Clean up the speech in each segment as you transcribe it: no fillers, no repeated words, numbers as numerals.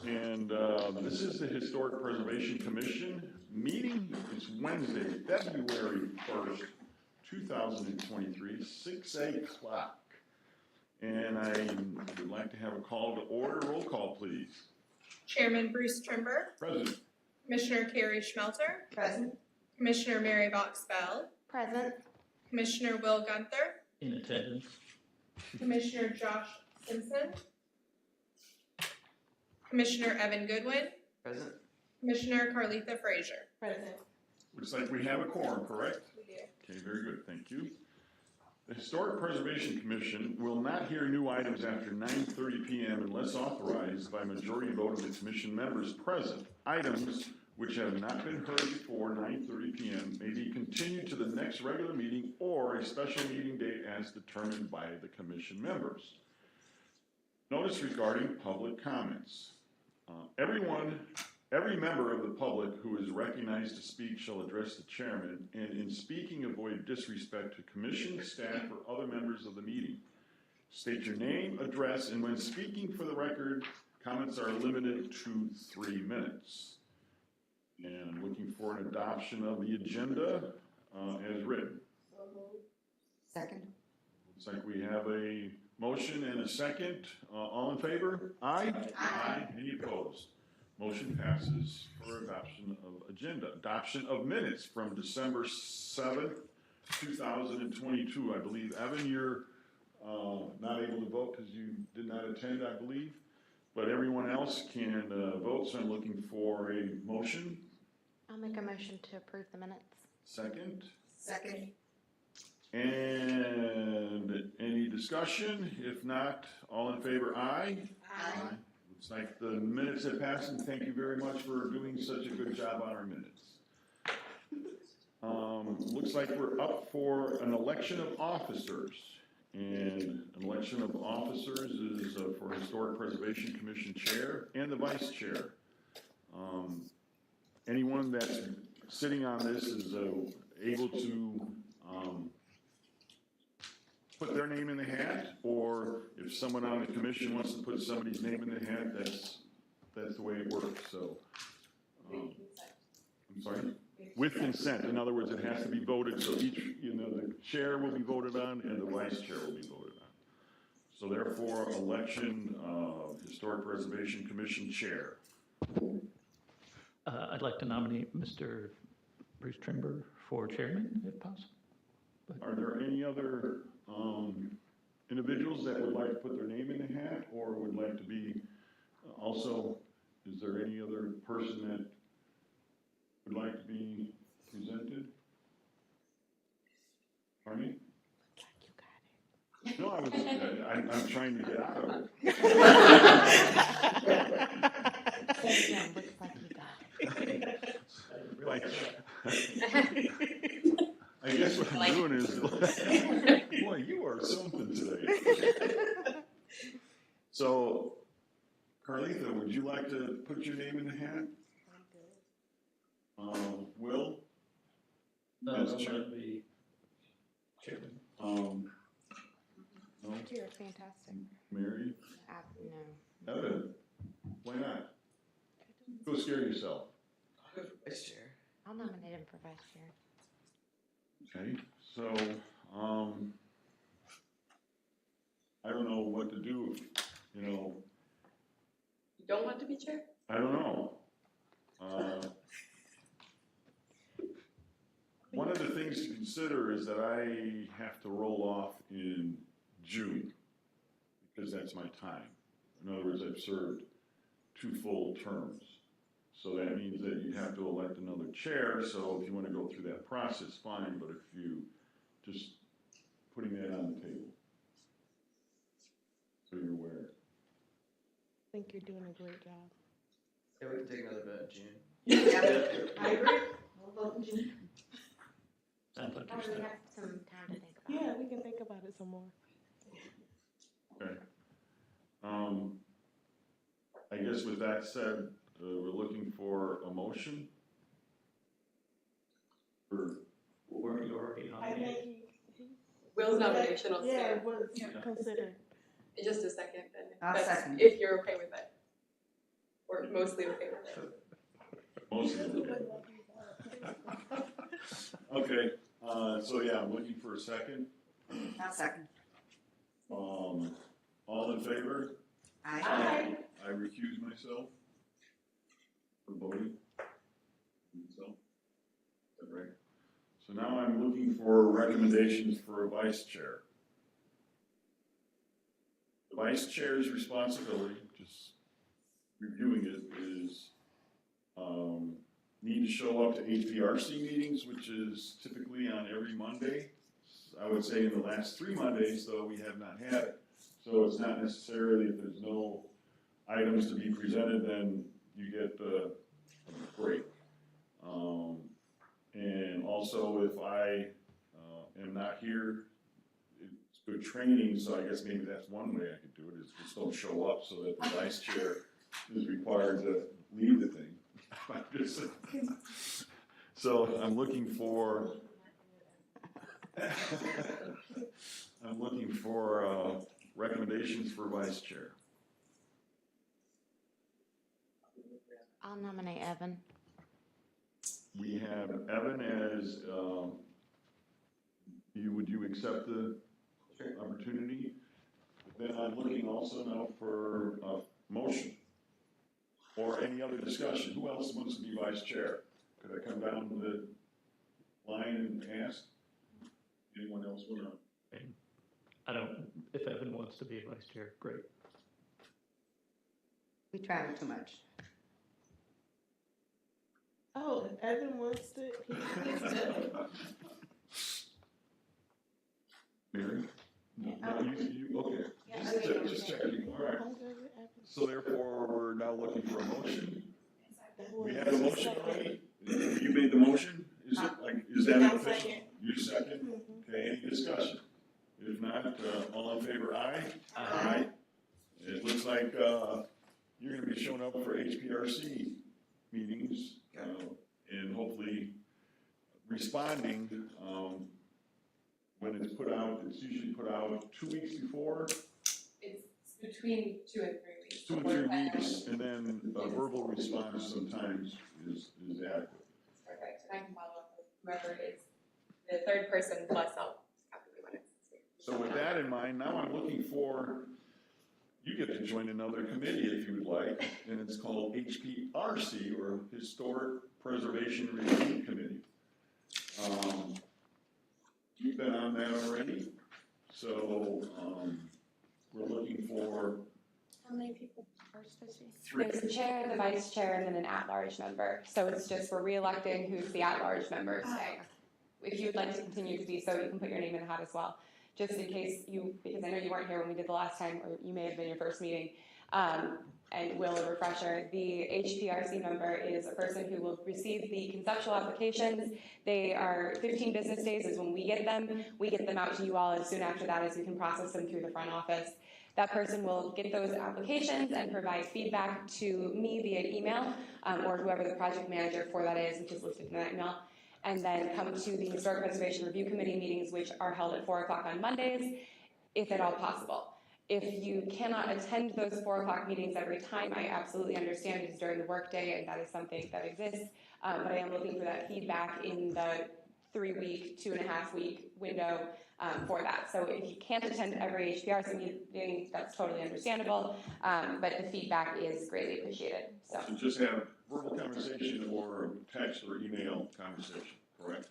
And this is the Historic Preservation Commission meeting. It's Wednesday, February 1st, 2023, 6 o'clock. And I would like to have a call to order. Roll call, please. Chairman Bruce Trimber. Present. Commissioner Carrie Schmelter. Present. Commissioner Mary Box-Bell. Present. Commissioner Will Gunther. In attendance. Commissioner Josh Simpson. Commissioner Evan Goodwin. Present. Commissioner Carletha Frazier. Present. Looks like we have a quorum, correct? We do. Okay, very good, thank you. The Historic Preservation Commission will not hear new items after 9:30 p.m. unless authorized by majority vote of the commission members present. Items which have not been heard before 9:30 p.m. may be continued to the next regular meeting or a special meeting date as determined by the commission members. Notice regarding public comments. Every member of the public who is recognized to speak shall address the chairman, and in speaking avoid disrespect to commission, staff, or other members of the meeting. State your name, address, and when speaking for the record, comments are limited to 3 minutes. And I'm looking for an adoption of the agenda as written. Second. Looks like we have a motion and a second. All in favor? Aye? Aye. Any opposed? Motion passes for adoption of agenda. Adoption of minutes from December 7th, 2022. I believe, Evan, you're not able to vote because you did not attend, I believe. But everyone else can vote, so I'm looking for a motion. I'll make a motion to approve the minutes. Second. Second. And any discussion? If not, all in favor, aye? Aye. Looks like the minutes have passed, and thank you very much for doing such a good job on our minutes. Looks like we're up for an election of officers. And an election of officers is for Historic Preservation Commission Chair and the Vice Chair. Anyone that's sitting on this is able to put their name in the hat, or if someone on the commission wants to put somebody's name in the hat, that's the way it works. So, I'm sorry? With consent. In other words, it has to be voted, so each, the chair will be voted on and the vice chair will be voted on. So therefore, election of Historic Preservation Commission Chair. I'd like to nominate Mr. Bruce Trimber for chairman, if possible. Are there any other individuals that would like to put their name in the hat, or would like to be also, is there any other person that would like to be presented? Pardon me? No, I'm trying to get out of it. Like, I guess what I'm doing is, boy, you are something today. So, Carletha, would you like to put your name in the hat? Will? No, I'm going to be chairman. No? You're fantastic. Mary? No. Evan? Why not? Go scare yourself. Vice Chair. I'll nominate him for vice chair. Okay, so, I don't know what to do, You don't want to be chair? I don't know. One of the things to consider is that I have to roll off in June, because that's my time. In other words, I've served 2 full terms. So that means that you have to elect another chair, so if you want to go through that process, fine, but if you, just putting that on the table, so you're aware. I think you're doing a great job. Yeah, we can take another vote in June. Yeah, I agree. We'll vote in June. Sounds like Oh, you're we set. have some time to think about Yeah, it. we can think about it some more. Okay. I guess with that said, we're looking for a motion. Were you already I nominated? think Will's nomination will yeah, stand. it was considered. In just a second, then. I'll That's second. if you're okay with it. Or mostly in favor of it. Mostly. Okay, so yeah, I'm looking for a second. I'll second. All in favor? Aye. I recuse myself from voting. So, is that right? So now I'm looking for recommendations for a vice chair. The vice chair's responsibility, just reviewing it, is need to show up to HPRC meetings, which is typically on every Monday. I would say in the last 3 Mondays, though, we have not had it. So it's not necessarily, if there's no items to be presented, then you get a break. And also, if I am not here, it's good training, so I guess maybe that's one way I could do it, is just don't show up so that the vice chair is required to lead the thing. So I'm looking for recommendations for vice chair. I'll nominate Evan. We have Evan as, would you accept the opportunity? Then I'm looking also now for a motion or any other discussion. Who else wants to be vice chair? Could I come down the line and ask? Anyone else want to? I don't, if Evan wants to be vice chair, great. We travel too much. Oh, if Evan wants to, he's good. Mary? Yeah. Okay. Yeah. Just checking, all right. I'm good with Evan. So therefore, we're now looking for a motion. That We was have a motion second. already? You made the motion? Is it, like, is that I'll official? second. You second? Mhm. Okay, any discussion? If not, all in favor, aye? Aye. It looks like, you're gonna be showing up for HPRC meetings, and hopefully responding, when it's put out. It's usually put out 2 weeks before, It's between 2 and 3 weeks. 2 or 3 weeks, and then a verbal response sometimes is adequate. Perfect, and I can follow up with whoever is the third person, plus I'll have to be when it's here. So with that in mind, now I'm looking for, you get to join another committee if you would like, and it's called HPRC, or Historic Preservation Review Committee. You've been on that already, so, we're looking for How many people are supposed to be? 3. There's a chair, the vice chair, and then an at-large member. So it's just for re-electing who's the at-large member staying. If you would like to continue to be so, you can put your name in the hat as well. Just in case you, because I know you weren't here when we did the last time, or you may have been your first meeting, and will, a refresher, the HPRC member is a person who will receive the conceptual applications. They are 15 business days is when we get them. We get them out to you all as soon after that as we can process them through the front office. That person will get those applications and provide feedback to me via email, or whoever the project manager for that is, which is listed in that email, and then come to the Historic Preservation Review Committee meetings, which are held at 4 o'clock on Mondays, if at all possible. If you cannot attend those 4 o'clock meetings every time, I absolutely understand it is during the workday, and that is something that exists, but I am looking for that feedback in the 3-week, 2.5-week window for that. So if you can't attend every HPRC meeting, that's totally understandable, but the feedback is greatly appreciated. So just have verbal conversation or text or email conversation, correct?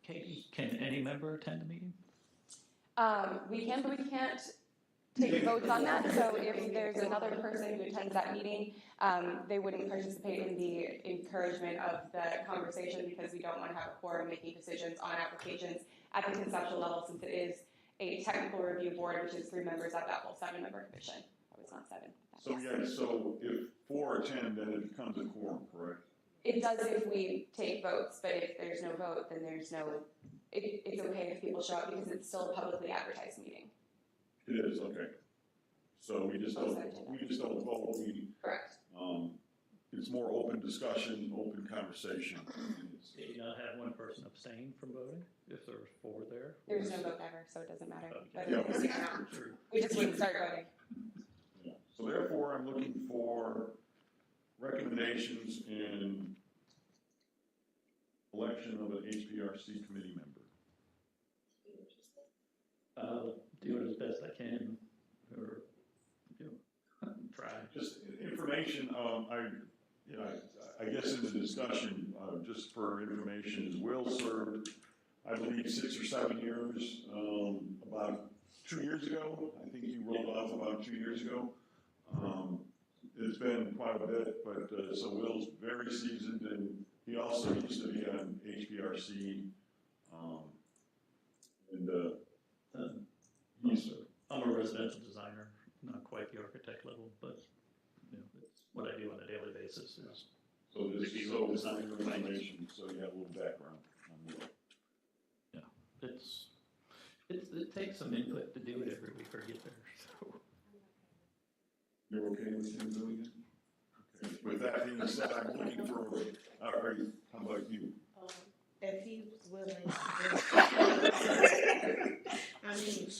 Katie, can any member attend the meeting? we can, but we can't take votes on that. So if there's another person who attends that meeting, they wouldn't participate in the encouragement of the conversation because we don't want to have a quorum making decisions on applications at the conceptual level, since it is a technical review board, which is 3 members at that whole 7-member commission. Oh, it's not 7. So yeah, so if 4 attend, then it becomes a quorum, correct? It does if we take votes, but if there's no vote, then there's no, it's okay if people show up because it's still a publicly advertised meeting. It is, okay. So we just don't vote, Correct. It's more open discussion, open conversation. Did you not have one person abstain from voting if there was 4 there? There's no vote ever, so it doesn't matter. But Yeah. it's, we just wouldn't start voting. Yeah. So therefore, I'm looking for recommendations and election of an HPRC committee member. I'll do it as best I can, or, try. Just information, I guess in the discussion, just for information, is Will served, I believe, 6 or 7 years, about 2 years ago. I think he rolled off about 2 years ago. It's been quite a bit, but, so Will's very seasoned, and he also used to be on HPRC, I'm a residential designer, not quite the architect level, but, it's what I do on a daily basis is. so just so design information, so you have a little background on Will. It takes some input to do it every week or get there, so. You're okay with him doing it? Okay. With that being said, I'm looking for, how about you? If he's willing. I mean,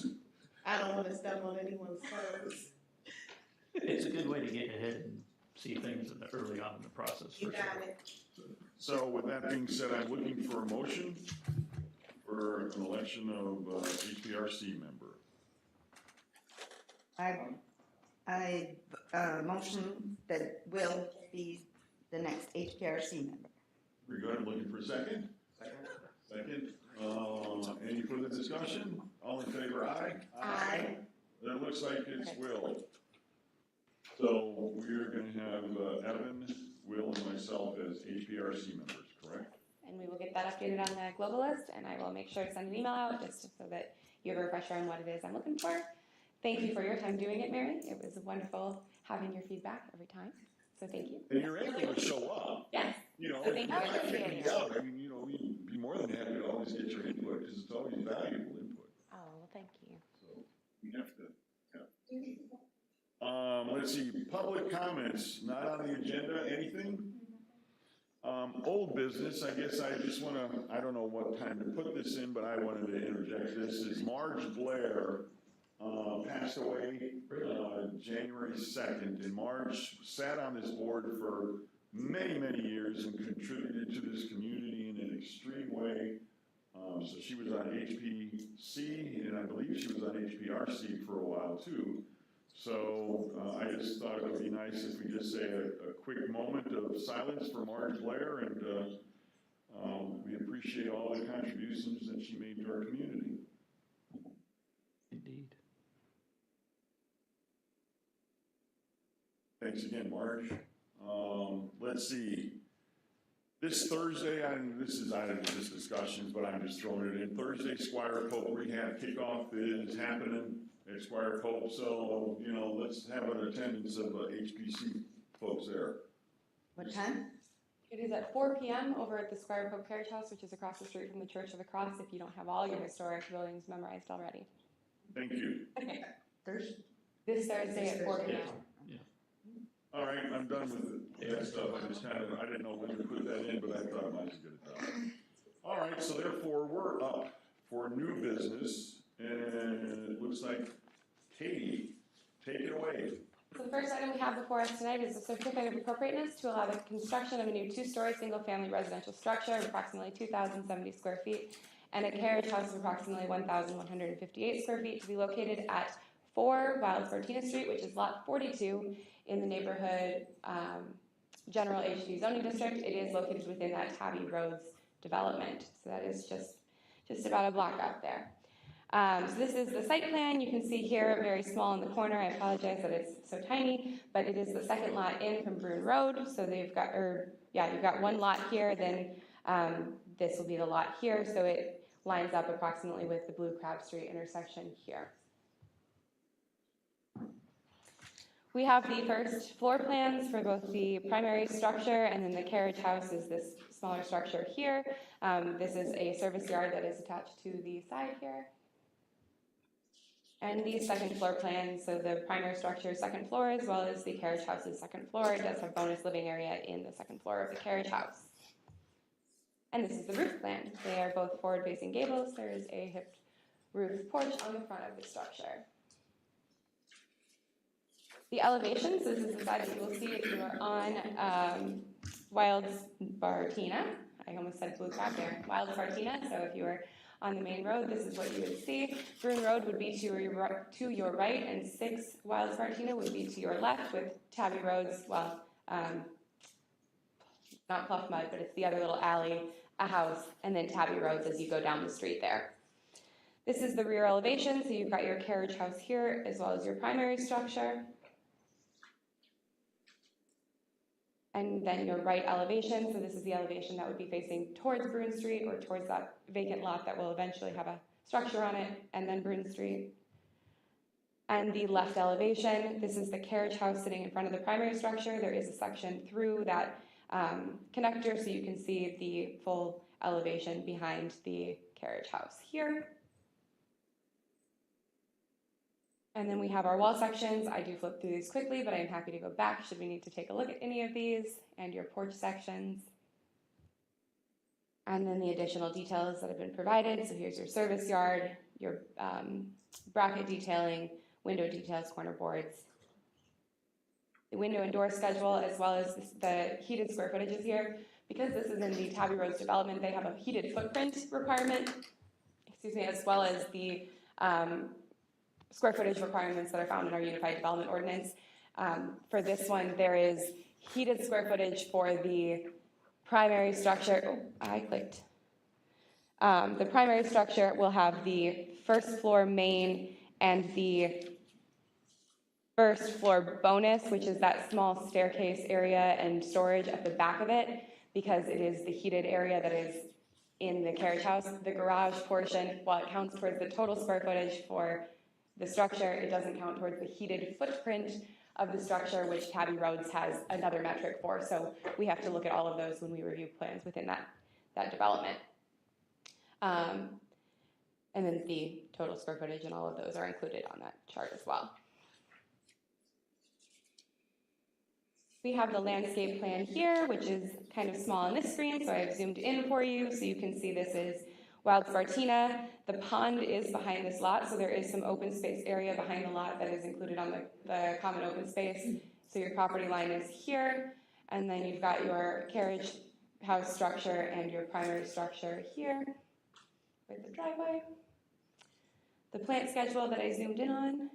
I don't wanna step on anyone's toes. It's a good way to get ahead and see things early on in the process. You for sure. got it. So with that being said, I'm looking for a motion for an election of HPRC member. I motion that Will be the next HPRC member. Very good. Looking for a second? Second. Any further discussion? All in favor, aye? Aye. That looks like it's Will. So we're gonna have Evan, Will, and myself as HPRC members, correct? And we will get that updated on the global list, and I will make sure to send an email out just so that you have a refresher on what it is I'm looking for. Thank you for your time doing it, Mary. It was wonderful having your feedback every time, so thank you. And you're able to show up. Yes. So thank you for appreciating it. I mean, we'd be more than happy to always get your input, because it's always valuable input. Oh, well, thank you. So we have to. Let's see, public comments, not on the agenda, anything? Old business, I guess I just wanna, I don't know what time to put this in, but I wanted to interject this, is Marge Blair, passed away, January 2nd, and Marge sat on this board for many, many years and contributed to this community in an extreme way. So she was on HPC, and I believe she was on HPRC for a while too. So I just thought it would be nice if we just say a quick moment of silence for Marge Blair, and we appreciate all the contributions that she made to our community. Indeed. Thanks again, Marge. Let's see. This Thursday, this is out of this discussions, but I'm just throwing it in. Thursday, Squire Pope Rehab Kickoff is happening at Squire Pope, so, let's have an attendance of HPC folks there. What time? It is at 4 p.m. over at the Squire Pope Carriage House, which is across the street from the Church of the Cross, if you don't have all your historic buildings memorized already. Thank you. Thursday? This Thursday at 4 p.m. All right, I'm done with that stuff. I didn't know when to put that in, but I thought I might as well get it done. All right, so therefore, we're up for new business, and it looks like Katie, take it away. So the first item we have before us tonight is a certificate of appropriateness to allow the construction of a new two-story single-family residential structure of approximately 2,070 square feet and a carriage house of approximately 1,158 square feet to be located at 4 Wild Fortina Street, which is lot 42 in the neighborhood general HD zoning district. It is located within that Tabby Roads development, so that is just about a block out there. So this is the site plan. You can see here, very small in the corner. I apologize that it's so tiny, but it is the second lot in from Bruin Road. So they've got, you've got one lot here, then this will be the lot here. So it lines up approximately with the Blue Crab Street intersection here. We have the first floor plans for both the primary structure and then the carriage house is this smaller structure here. This is a service yard that is attached to the side here. And the second floor plan, so the primary structure is second floor as well as the carriage house's second floor. It does have bonus living area in the second floor of the carriage house. And this is the roof plan. They are both forward-facing gables. There is a hipped roof porch on the front of the structure. The elevations, this is the side that you will see if you are on Wilds Bartina. I almost said Blue Crab there. Wilds Bartina. So if you were on the main road, this is what you would see. Broome Road would be to your right, and 6 Wilds Bartina would be to your left, with Tabby Roads, well, not Pluff Mud, but it's the other little alley, a house, and then Tabby Roads as you go down the street there. This is the rear elevation, so you've got your carriage house here, as well as your primary structure. And then your right elevation, so this is the elevation that would be facing towards Bruin Street, or towards that vacant lot that will eventually have a structure on it, and then Bruin Street. And the left elevation, this is the carriage house sitting in front of the primary structure. There is a section through that connector, so you can see the full elevation behind the carriage house here. And then we have our wall sections. I do flip through these quickly, but I'm happy to go back should we need to take a look at any of these, and your porch sections. And then the additional details that have been provided. So here's your service yard, your bracket detailing, window details, corner boards. The window and door schedule, as well as the heated square footages here. Because this is in the Tabby Roads development, they have a heated footprint requirement, as well as the square footage requirements that are found in our Unified Development Ordinance. For this one, there is heated square footage for the primary structure. Oh, I clicked. The primary structure will have the first floor main and the first floor bonus, which is that small staircase area and storage at the back of it, because it is the heated area that is in the carriage house. The garage portion, while it counts towards the total square footage for the structure, it doesn't count towards the heated footprint of the structure, which Tabby Roads has another metric for. So we have to look at all of those when we review plans within that development. And then the total square footage and all of those are included on that chart as well. We have the landscape plan here, which is kind of small on this screen, so I've zoomed in for you so you can see this is Wilds Bartina. The pond is behind this lot, so there is some open space area behind the lot that is included on the common open space. So your property line is here, and then you've got your carriage house structure and your primary structure here with the driveway. The plant schedule that I zoomed in on.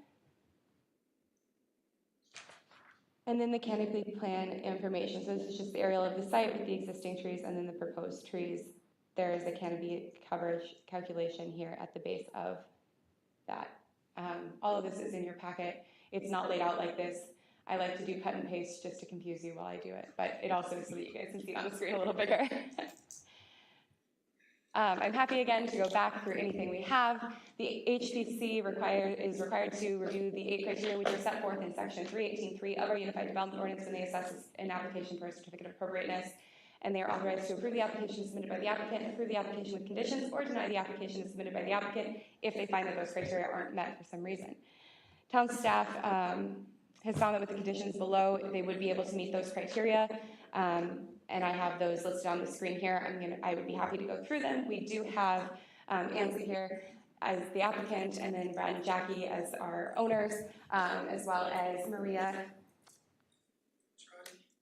And then the canopy plan information. So this is just the aerial of the site with the existing trees and then the proposed trees. There is a canopy coverage calculation here at the base of that. All of this is in your packet. It's not laid out like this. I like to do cut and paste just to confuse you while I do it, but it also is so that you guys can see it on the screen a little bigger. I'm happy again to go back through anything we have. The HDC is required to review the 8 criteria which are set forth in section 318.3 of our Unified Development Ordinance when they assess an application for a certificate of appropriateness. And they are authorized to approve the application submitted by the applicant, approve the application with conditions, or deny the application submitted by the applicant if they find that those criteria aren't met for some reason. Town staff has found that with the conditions below, they would be able to meet those criteria. And I have those listed on the screen here. I would be happy to go through them. We do have Ansley here as the applicant, and then Brad and Jackie as our owners, as well as Maria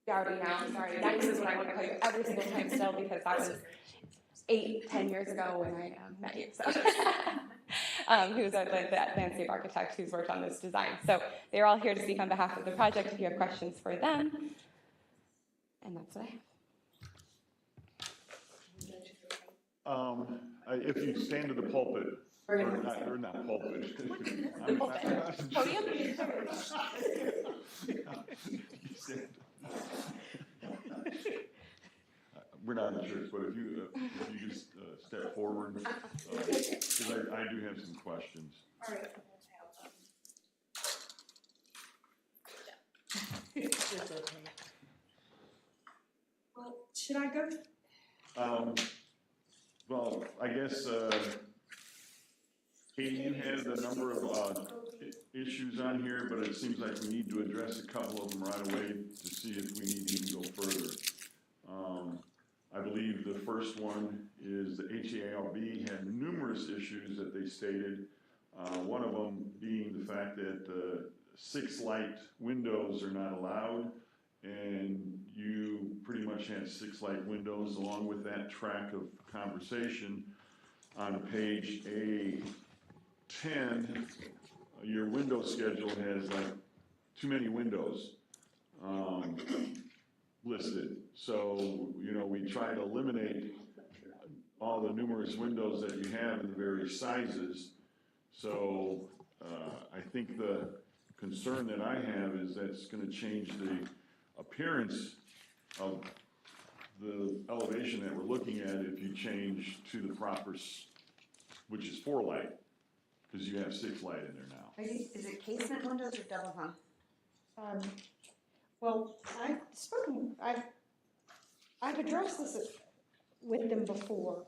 Dowdy now. Sorry, this is what I want to tell you every single time still, because that was 8-10 years ago when I met you. So. Who's the landscape architect who's worked on this design. So they're all here to speak on behalf of the project if you have questions for them. And that's what I have. If you stand to the pulpit, or not pulpit. Podium? We're not in the church, but if you just step forward, because I do have some questions. All right. Well, should I go? Well, I guess, Katie, you had a number of issues on here, but it seems like we need to address a couple of them right away to see if we need to even go further. I believe the first one is the HALB had numerous issues that they stated. One of them being the fact that 6 light windows are not allowed, and you pretty much had 6 light windows along with that track of conversation on page A10. Your window schedule has like too many windows listed. So, you know, we try to eliminate all the numerous windows that you have in the various sizes. So I think the concern that I have is that's going to change the appearance of the elevation that we're looking at if you change to the proper, which is 4 light, because you have 6 light in there now. Is it casement windows or double hung? Well, I've addressed this with them before.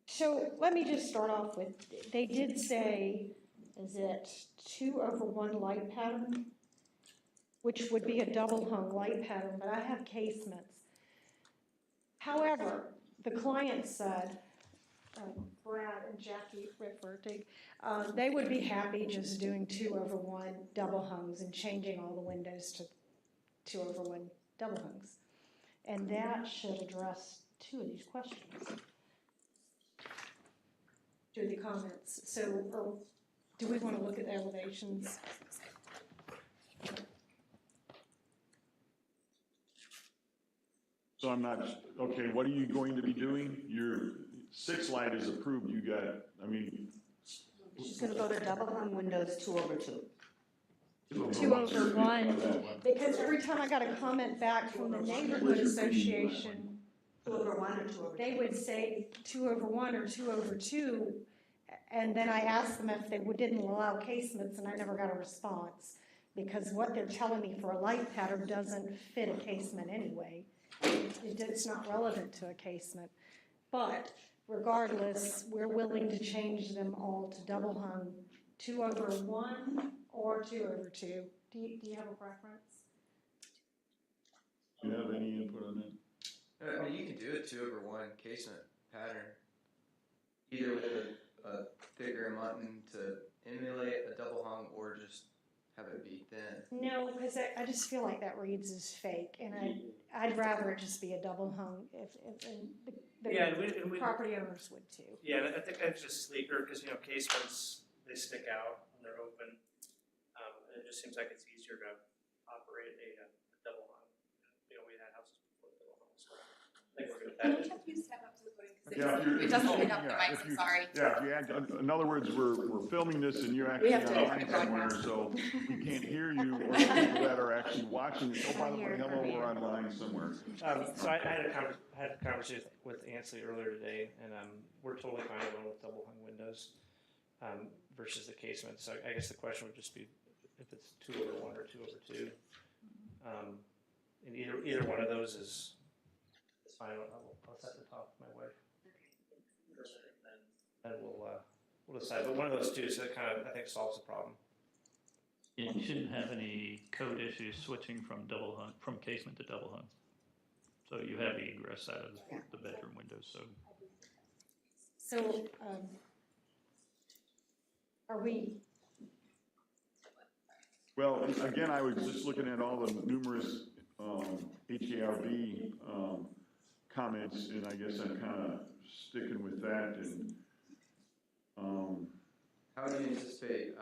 So let me just start off with, they did say, is it 2/1 light pattern? Which would be a double hung light pattern, but I have casements. However, the client said, Brad and Jackie Rifferty, they would be happy just doing 2/1 double hungs and changing all the windows to 2/1 double hungs. And that should address 2 of these questions. 2 of the comments. So do we want to look at the elevations? So I'm not, okay, what are you going to be doing? Your 6 light is approved, you got, I mean. She's gonna go to double hung windows 2/2. 2/1, because every time I got a comment back from the neighborhood association, 2/1 or 2/2? they would say 2/1 or 2/2, and then I asked them if they didn't allow casements, and I never got a response, because what they're telling me for a light pattern doesn't fit a casement anyway. It's not relevant to a casement, but regardless, we're willing to change them all to double hung 2/1 or 2/2. Do you have a preference? Do you have any input on that? I mean, you can do it 2/1 casement pattern, either with a thicker mutton to emulate a double hung, or just have it be thin. No, because I just feel like that reads as fake, and I'd rather it just be a double hung if and the property owners would too. Yeah, and I think that's just sleeker, because, you know, casements, they stick out when they're open. And it just seems like it's easier to operate a double hung. You know, we had houses before with double hungs, so I think we're good with Can that. we have you step up to the podium? Yeah, if you're- It doesn't pick yeah, up the if mics, you- I'm sorry. Yeah, if you add, in other words, we're filming this and you're actually have to online broadcast. somewhere, so we can't hear you, or the people that are actually watching this, oh, by the way, hello, we're online somewhere. So I had a conversation with Ansley earlier today, and we're totally fine going with double hung windows versus the casement. So I guess the question would just be if it's 2/1 or 2/2. And either one of those is fine. I'll set the top with my wife. And we'll decide. But one of those two, so that kind of, I think, solves the problem. Yeah, you shouldn't have any code issues switching from casement to double hung. So you have the egress out of the bedroom windows, so. So, are we? Well, again, I was just looking at all the numerous HARB comments, and I guess I'm kind of sticking with that, and How would you anticipate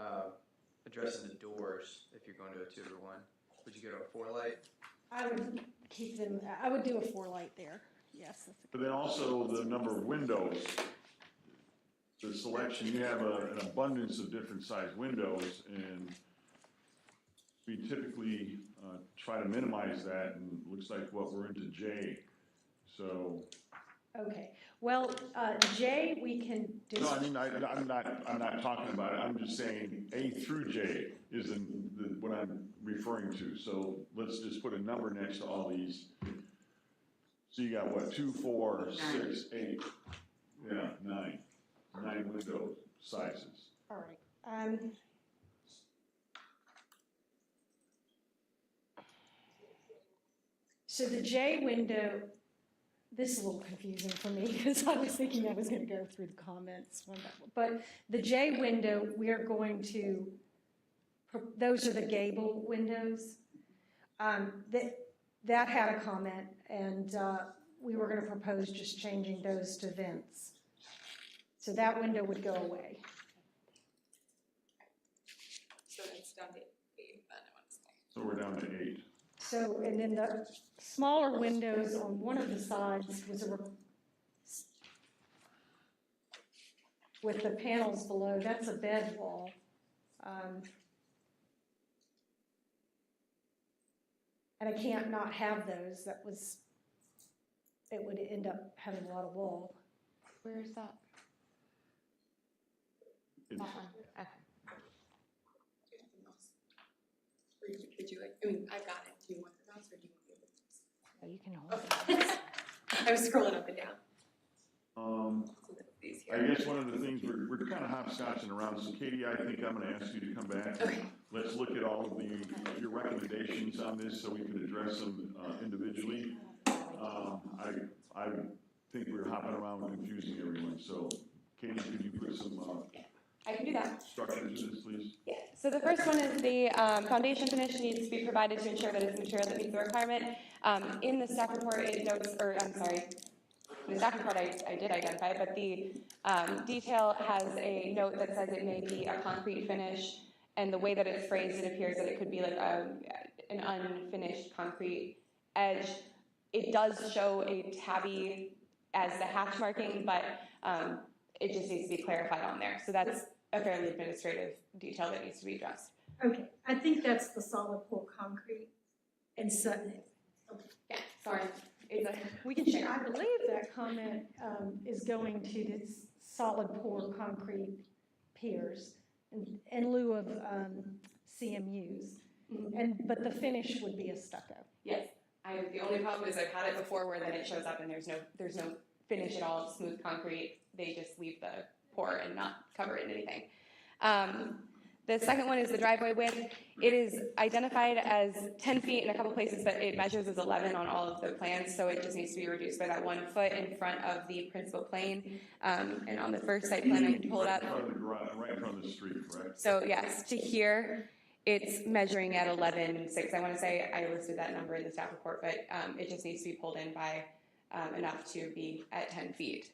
addressing the doors if you're going to a 2/1? Would you go to a 4 light? I would keep them. I would do a 4 light there. Yes. That's but then also the number of windows, the selection, you have an abundance of different size windows, and we typically try to minimize that, and it looks like what we're into J, so. okay. Well, J, we can do. No, I mean, I'm not talking about it, I'm just saying A through J is what I'm referring to, so let's just put a number next to all these. So you got what, 2, 4, 6, 8, yeah, 9 window sizes. All right. So the J window, this is a little confusing for me because I was thinking I was going to go through the comments. But the J window, we are going to, those are the gable windows. That had a comment, and we were going to propose just changing those to vents. So that window would go away. So it's down to 8, then I want to say. So we're down to 8. So, and then the smaller windows on one of the sides was with the panels below, that's a bed wall. And I can't not have those, it would end up having a lot of wall. Where's that? It's, That one. Okay. Would you like, I mean, I've got it. Do you want the mouse or do you want the You can hold it. I was scrolling up and down. So that these I here. guess one of the things, we're kind of hopscotching around, so Katie, I think I'm gonna ask you to come back. Okay. Let's look at all of your recommendations on this so we can address them individually. I think we're hopping around and confusing everyone, so Katie, could you put some I can do that. structure to this, please? Yeah, so the first one is the foundation finish needs to be provided to ensure that it's material that meets the requirement. In the staff report, it notes, or I'm sorry, in the staff report I did identify it, but the detail has a note that says it may be a concrete finish, and the way that it's phrased, it appears that it could be like an unfinished concrete edge. It does show a tabby as the hatch marking, but it just needs to be clarified on there. So that's a fairly administrative detail that needs to be addressed. Okay, I think that's the solid pour concrete and so, Yeah, sorry. We can share. I believe that comment is going to this solid pour concrete piers in lieu of CMUs. But the finish would be a stucco. Yes. The only problem is I've had it before where then it shows up and there's no finish at all, smooth concrete. They just leave the pour and not cover it in anything. The second one is the driveway width. It is identified as 10 feet in a couple places, but it measures as 11 on all of the plans, so it just needs to be reduced by that 1 foot in front of the principal plane. And on the first site plan, I can pull it up. Right in front of the street, correct? So yes, to here, it's measuring at 11.6. I want to say I listed that number in the staff report, but it just needs to be pulled in by enough to be at 10 feet.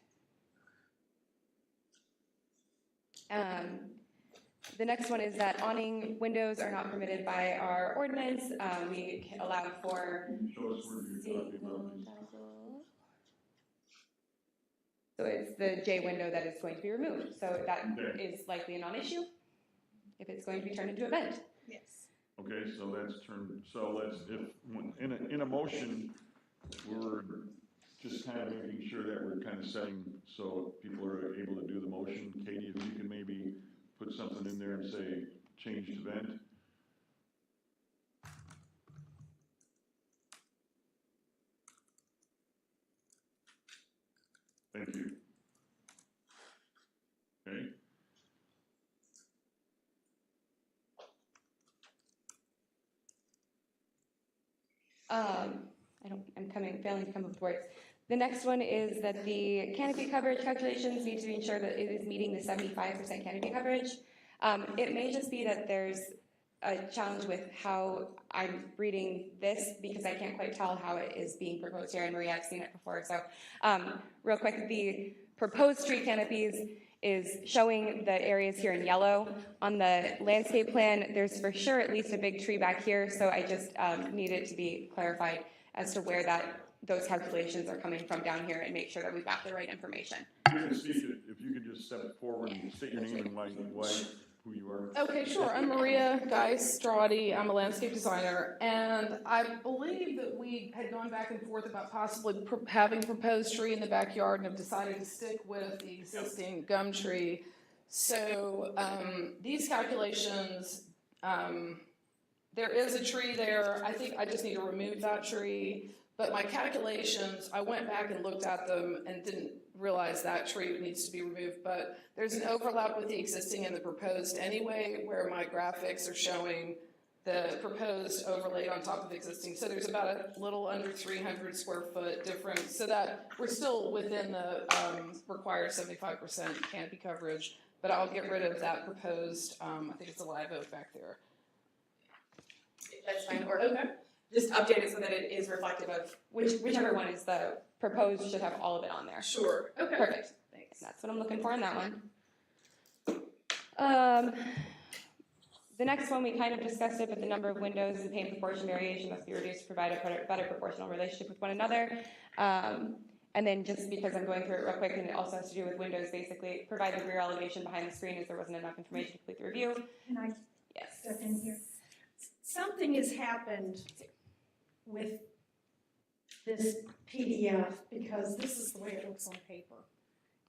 The next one is that awning windows are not permitted by our ordinance. We allow for Show us where you're talking about. so it's the J window that is going to be removed. So that Okay. is likely a non-issue if it's going to be turned into a vent. Yes. Okay, so in a motion, we're just kind of making sure that we're kind of setting so people are able to do the motion. Katie, if you can maybe put something in there and say, change to vent. Thank you. Okay. Failing to come up with words. The next one is that the canopy coverage calculations need to ensure that it is meeting the 75% canopy coverage. It may just be that there's a challenge with how I'm reading this because I can't quite tell how it is being proposed here, and Maria, I've seen it before. So real quick, the proposed tree canopies is showing the areas here in yellow. On the landscape plan, there's for sure at least a big tree back here, so I just need it to be clarified as to where those calculations are coming from down here and make sure that we've got the right information. You can speak, if you could just step forward and state your name and why who you are. Okay, sure. I'm Maria Geis-Strati. I'm a landscape designer, and I believe that we had gone back and forth about possibly having a proposed tree in the backyard and have decided to stick with the existing gum tree. So these calculations, there is a tree there. I think I just need to remove that tree. But my calculations, I went back and looked at them and didn't realize that tree needs to be removed. But there's an overlap with the existing and the proposed anyway, where my graphics are showing the proposed overlaid on top of existing. So there's about a little under 300 square foot difference, so that we're still within the required 75% canopy coverage, but I'll get rid of that proposed, I think it's a live oak back there. That's fine, or Okay. just update it so that it is reflective of whichever one is the proposed should have all of it on there. Sure, okay. Perfect. Thanks. That's what I'm looking for in that one. The next one, we kind of discussed it, but the number of windows, the paint proportion variation must be reduced to provide a better proportional relationship with one another. And then just because I'm going through it real quick, and it also has to do with windows, basically, provide the rear elevation behind the screen as there wasn't enough information to complete the review. Can I Yes. step in here? Something has happened with this PDF because this is the way it looks on paper.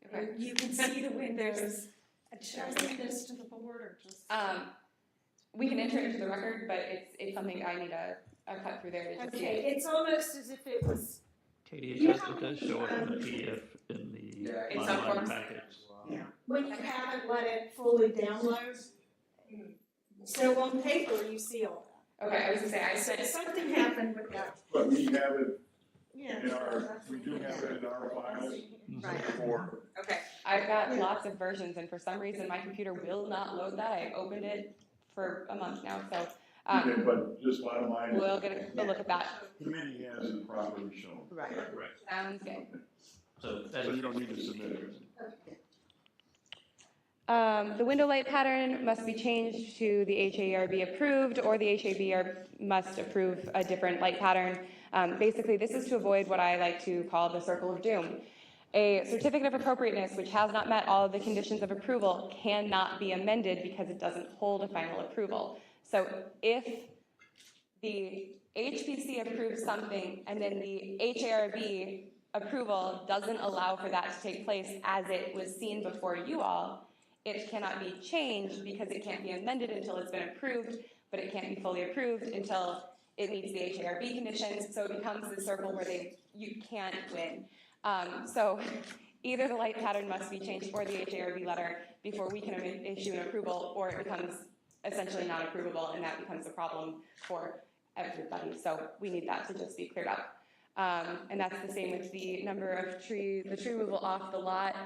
Okay. You can see the windows. Should I send this to the board or just? We can enter it into the record, but it's something I need a cut through there to just see Okay, it. it's almost as if it was, Katie, it does show up in the PDF in the Yeah, in some online forms. package. yeah, when you haven't let it fully download. So on paper, you see all Okay, I was gonna say, I that. sent, Something happened with that. But we have it Yeah. in our, we do have it in our files for, okay, I've got lots of versions, and for some reason, my computer will not load that. I opened it for a month now, so, okay, but just bottom line, we'll get a look at that. committee has it properly shown. Right. Correct. Sounds good. So So that you is, don't need to submit it. The window light pattern must be changed to the HARB approved, or the HAB must approve a different light pattern. Basically, this is to avoid what I like to call the circle of doom. A certificate of appropriateness which has not met all of the conditions of approval cannot be amended because it doesn't hold a final approval. So if the HPC approves something and then the HARB approval doesn't allow for that to take place as it was seen before you all, it cannot be changed because it can't be amended until it's been approved, but it can't be fully approved until it meets the HARB conditions, so it becomes the circle where you can't win. So either the light pattern must be changed or the HARB letter before we can issue an approval, or it becomes essentially not approvable, and that becomes a problem for everybody. So we need that to just be cleared up. And that's the same with the number of the tree removal off the lot.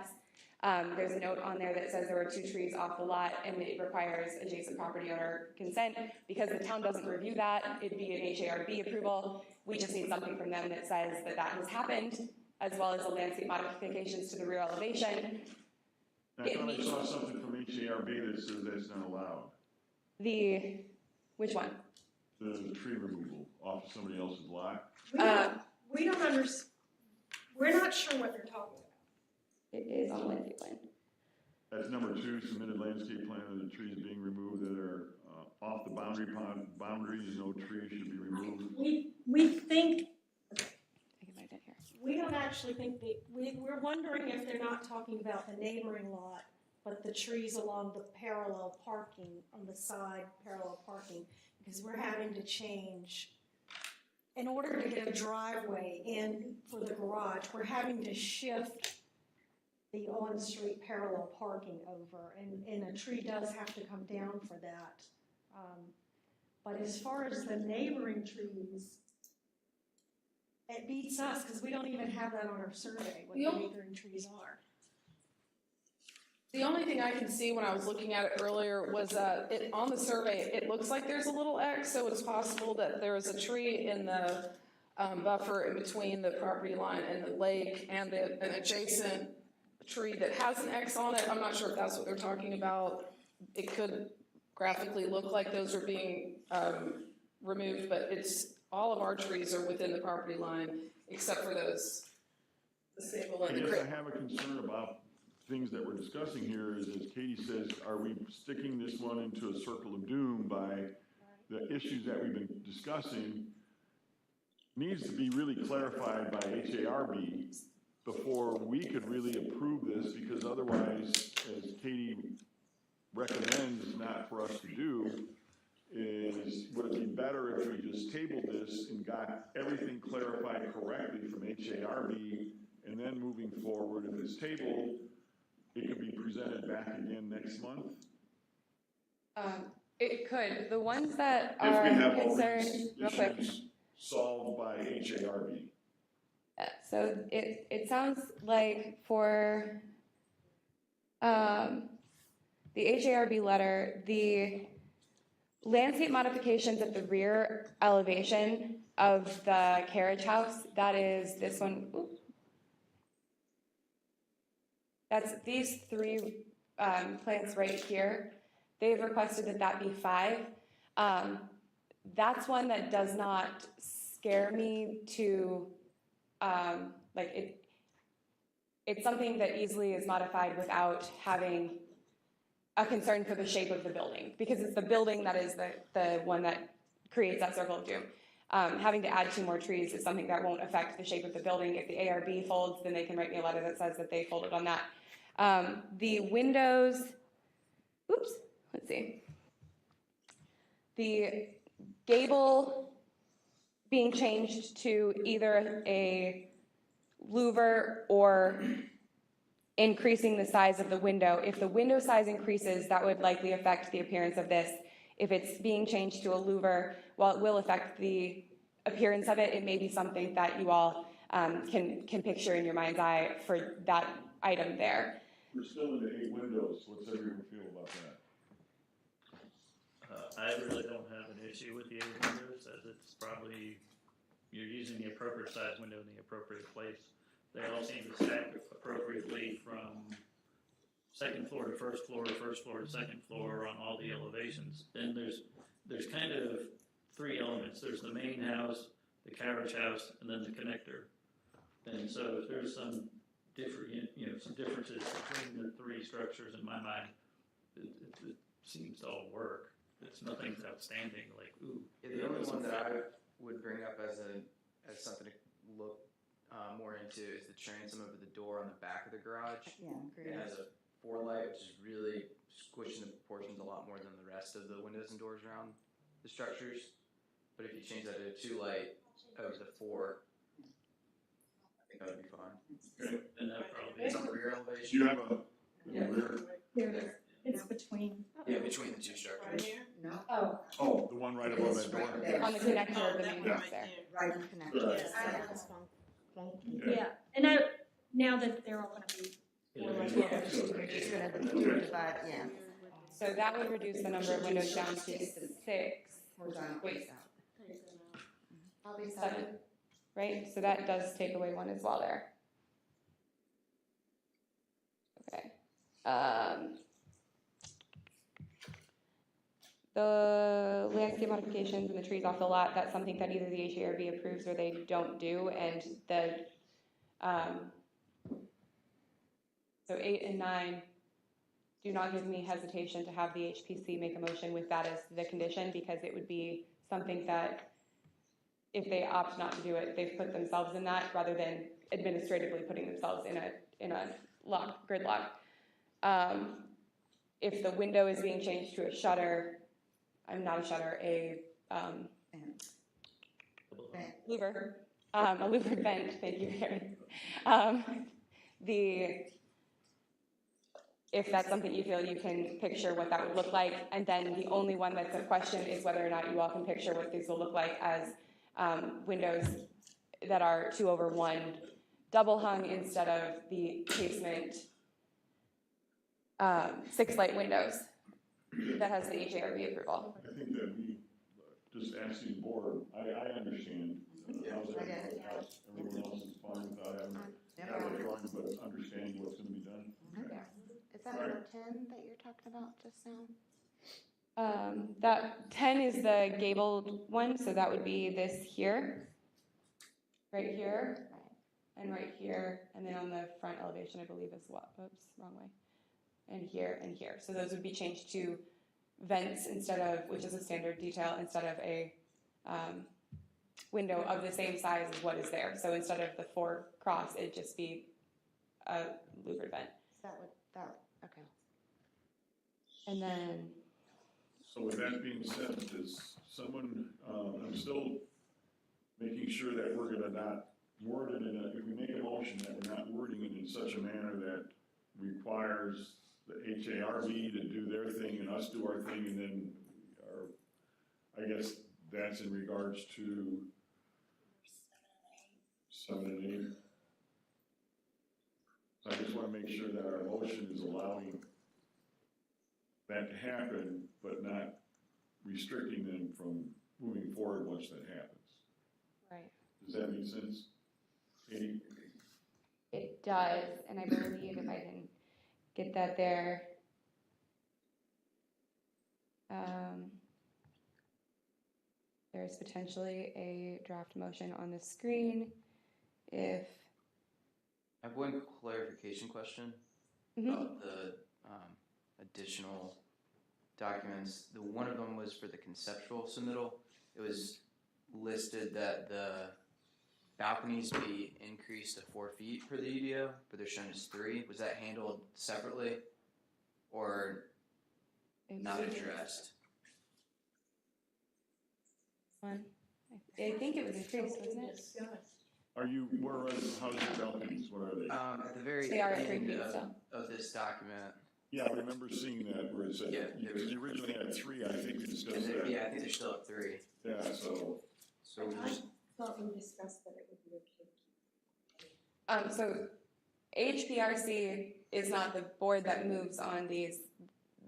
There's a note on there that says there were 2 trees off the lot, and it requires adjacent property owner consent. Because the town doesn't review that, it'd be an HARB approval. We just need something from them that says that that has happened, as well as the landscape modifications to the rear elevation. I thought I saw something from HARB that says that's not allowed. Which one? The tree removal off of somebody else's lot. We don't understand, we're not sure what they're talking about. It is on landscape plan. That's number 2, submitted landscape plan of the trees being removed that are off the boundaries, no tree should be removed. We think, I think it might have been here. we don't actually think we're wondering if they're not talking about the neighboring lot, but the trees along the parallel parking, on the side parallel parking, because we're having to change. In order to get a driveway in for the garage, we're having to shift the on-street parallel parking over, and a tree does have to come down for that. But as far as the neighboring trees, it beats us, because we don't even have that on our survey, what the neighboring trees are. The only thing I can see when I was looking at it earlier was on the survey, it looks like there's a little X, so it's possible that there is a tree in the buffer in between the property line and the lake, and an adjacent tree that has an X on it. I'm not sure if that's what they're talking about. It could graphically look like those are being removed, but all of our trees are within the property line, except for those, the staple and the I guess crick. I have a concern about things that we're discussing here is, as Katie says, are we sticking this one into a circle of doom by the issues that we've been discussing? Needs to be really clarified by HARB before we could really approve this, because otherwise, as Katie recommends not for us to do, would it be better if we just tabled this and got everything clarified correctly from HARB, and then moving forward, if it's tabled, it could be presented back again next month? It could. The ones that If we are have all concerned, these real quick. issues solved by HARB. So it sounds like for the HARB letter, the landscape modifications at the rear elevation of the carriage house, that is this one. Ooh. That's these three plants right here. They've requested that that be 5. That's one that does not scare me to, like it's something that easily is modified without having a concern for the shape of the building, because it's the building that is the one that creates that circle of doom. Having to add 2 more trees is something that won't affect the shape of the building. If the ARB folds, then they can write me a letter that says that they folded on that. The windows, oops, let's see. The gable being changed to either a louver or increasing the size of the window. If the window size increases, that would likely affect the appearance of this. If it's being changed to a louver, while it will affect the appearance of it, it may be something that you all can picture in your mind's eye for that item there. We're still into 8 windows. What's everyone feel about that? I really don't have an issue with the 8 windows, as it's probably, you're using the appropriate size window in the appropriate place. They all seem to stack appropriately from second floor to first floor to second floor on all the elevations. Then there's kind of 3 elements. There's the main house, the carriage house, and then the connector. And so if there's some some differences between the 3 structures in my mind, it seems to all work. It's nothing's outstanding, like, ooh. Yeah, the only one that I would bring up as something to look more into is the transom over the door on the back of the garage. Yeah, It has a 4 light, which is really squishing the proportions a lot more than the rest of the windows and doors around the structures. But if you change that to a 2 light over the 4, I think that would be fine. Okay. And that probably It's on the rear elevation. Do you have a Yeah. rear? Here it is. It's between. Yeah, between the 2 structures. No, Oh, the one right above that door? On the connector of the main house there. right in connection. Yes. Yeah. Yeah, and now that they're all gonna be. It's gonna divide, yeah. So that would reduce the number of windows down to 6. Horizontal. Wait. Probably 7, right? So that does take away 1 as well there. Okay. The landscape modifications and the trees off the lot, that's something that either the HARB approves or they don't do, and the, so 8 and 9 do not give me hesitation to have the HPC make a motion with that as the condition, because it would be something that if they opt not to do it, they've put themselves in that rather than administratively putting themselves in a gridlock. If the window is being changed to a shutter, I'm not a shutter, a louver, a louvered vent. Thank you, Karen. If that's something you feel you can picture what that would look like, and then the only one that's a question is whether or not you all can picture what these will look like as windows that are 2/1 double hung instead of the casement 6-light windows that has the HARB approval. I think that we, just asking the board, I understand. How's everyone else? Everyone else is fine without having a drawing, but understanding what's gonna be done? Okay. Is that number 10 that you're talking about just now? That 10 is the gabled one, so that would be this here, right here, and right here, and then on the front elevation, I believe as well. Oops, wrong way. And here and here. So those would be changed to vents instead of, which is a standard detail, instead of a window of the same size as what is there. So instead of the 4 cross, it'd just be a louvered vent. Okay. And then, So with that being said, does someone, I'm still making sure that we're gonna not word it if we make a motion, that we're not wording it in such a manner that requires the HARB to do their thing and us do our thing, and then I guess that's in regards to 7 and 8. So I just want to make sure that our motion is allowing that to happen, but not restricting them from moving forward once that happens. Right. Does that make sense? Katie? It does, and I believe if I can get that there. There's potentially a draft motion on the screen if. I have one clarification question about the additional documents. The one of them was for the conceptual submittal. It was listed that the balconies be increased to 4 feet per the EDO, but they're shown as 3. Was that handled separately or not addressed? One. I think it was increased, wasn't it? Are you, how's your balconies? What are they? At the very They are at 3 end feet still. of this document. Yeah, I remember seeing that where it said, Yeah, because you originally had 3, I think we discussed And that. yeah, I think they're still at 3. Yeah, so, So we're just, Thought we discussed that it would be okay. So HPRC is not the board that moves on these.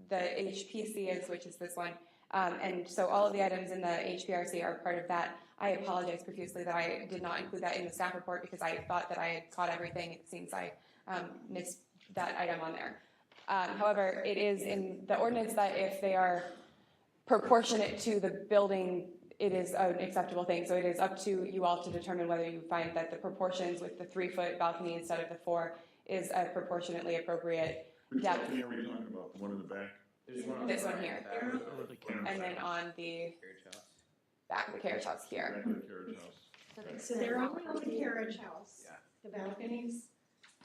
The HPC is, which is this one. And so all of the items in the HPRC are part of that. I apologize profusely that I did not include that in the staff report because I thought that I had caught everything. It seems I missed that item on there. However, it is in the ordinance that if they are proportionate to the building, it is an acceptable thing. So it is up to you all to determine whether you find that the proportions with the 3-foot balcony instead of the 4 is a proportionately appropriate which depth. balcony are we talking about? The one in the back? there's one on This the one right here. back of Over the carriage And then house. on the carriage house. back of the carriage house here. Back of the carriage house. So they're only on the carriage house, Yeah. the balconies?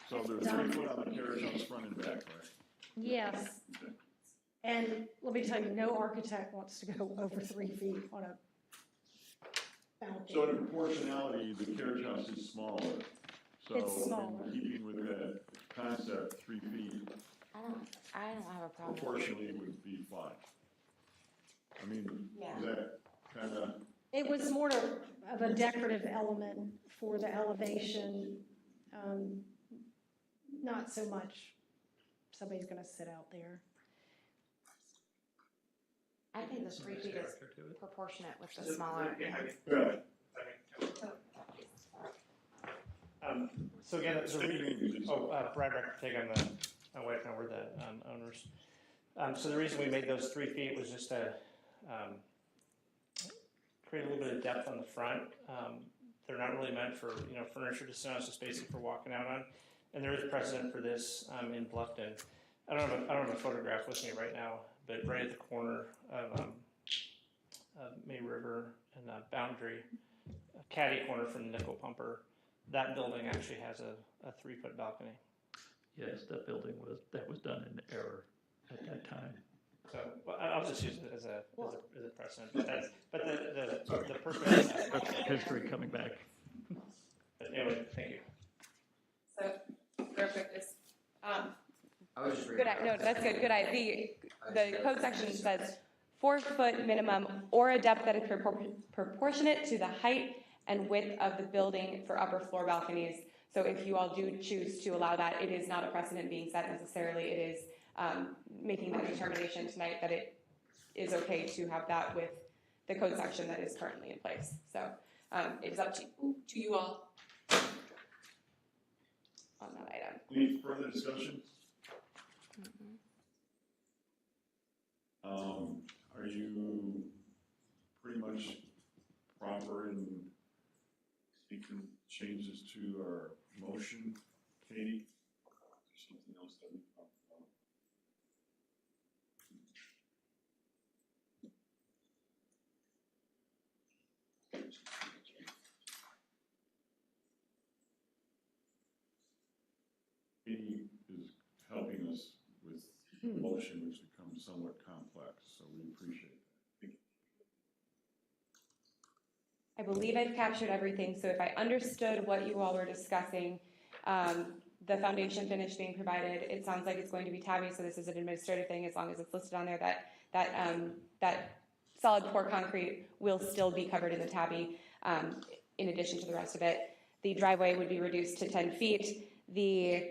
So there's 3 foot on the carriage house front and back, right? Yes. And let me tell you, no architect wants to go over 3 feet on a balcony. So in proportionality, the carriage house is smaller. So It's smaller. in keeping with that concept, 3 feet I don't have a problem. proportionally would be fine. I mean, Yeah. is that kind of, It was more of a decorative element for the elevation, not so much somebody's gonna sit out there. I think the 3 feet is Character to it. proportionate with the smaller. yeah, So again, state your name, please. Brad Reckertig, I'm the, we're the owners. So the reason we made those 3 feet was just to create a little bit of depth on the front. They're not really meant for, furniture to sit on, it's just basically for walking out on. And there is precedent for this in Bluffton. I don't have a photograph with me right now, but right at the corner of May River and Boundary, a caddy corner from the Nickel Pumper, that building actually has a 3-foot balcony. Yes, that building was done in error at that time. So I'll just use it as a precedent. But the purpose. That's history coming back. But anyway, thank you. So, perfect, is, I was just Good, reading. no, that's good, good idea. The code section says 4-foot minimum or a depth that is proportionate to the height and width of the building for upper floor balconies. So if you all do choose to allow that, it is not a precedent being set necessarily. It is making that determination tonight that it is okay to have that with the code section that is currently in place. So it is up to you all on that item. Any further discussion? Are you pretty much proper in making changes to our motion, Katie? Something else that we talked about? Katie is helping us with the motion, which becomes somewhat complex, so we appreciate that. I believe I've captured everything, so if I understood what you all were discussing, the foundation finish being provided, it sounds like it's going to be tabby, so this is an administrative thing, as long as it's listed on there that solid pour concrete will still be covered in the tabby, in addition to the rest of it. The driveway would be reduced to 10 feet. The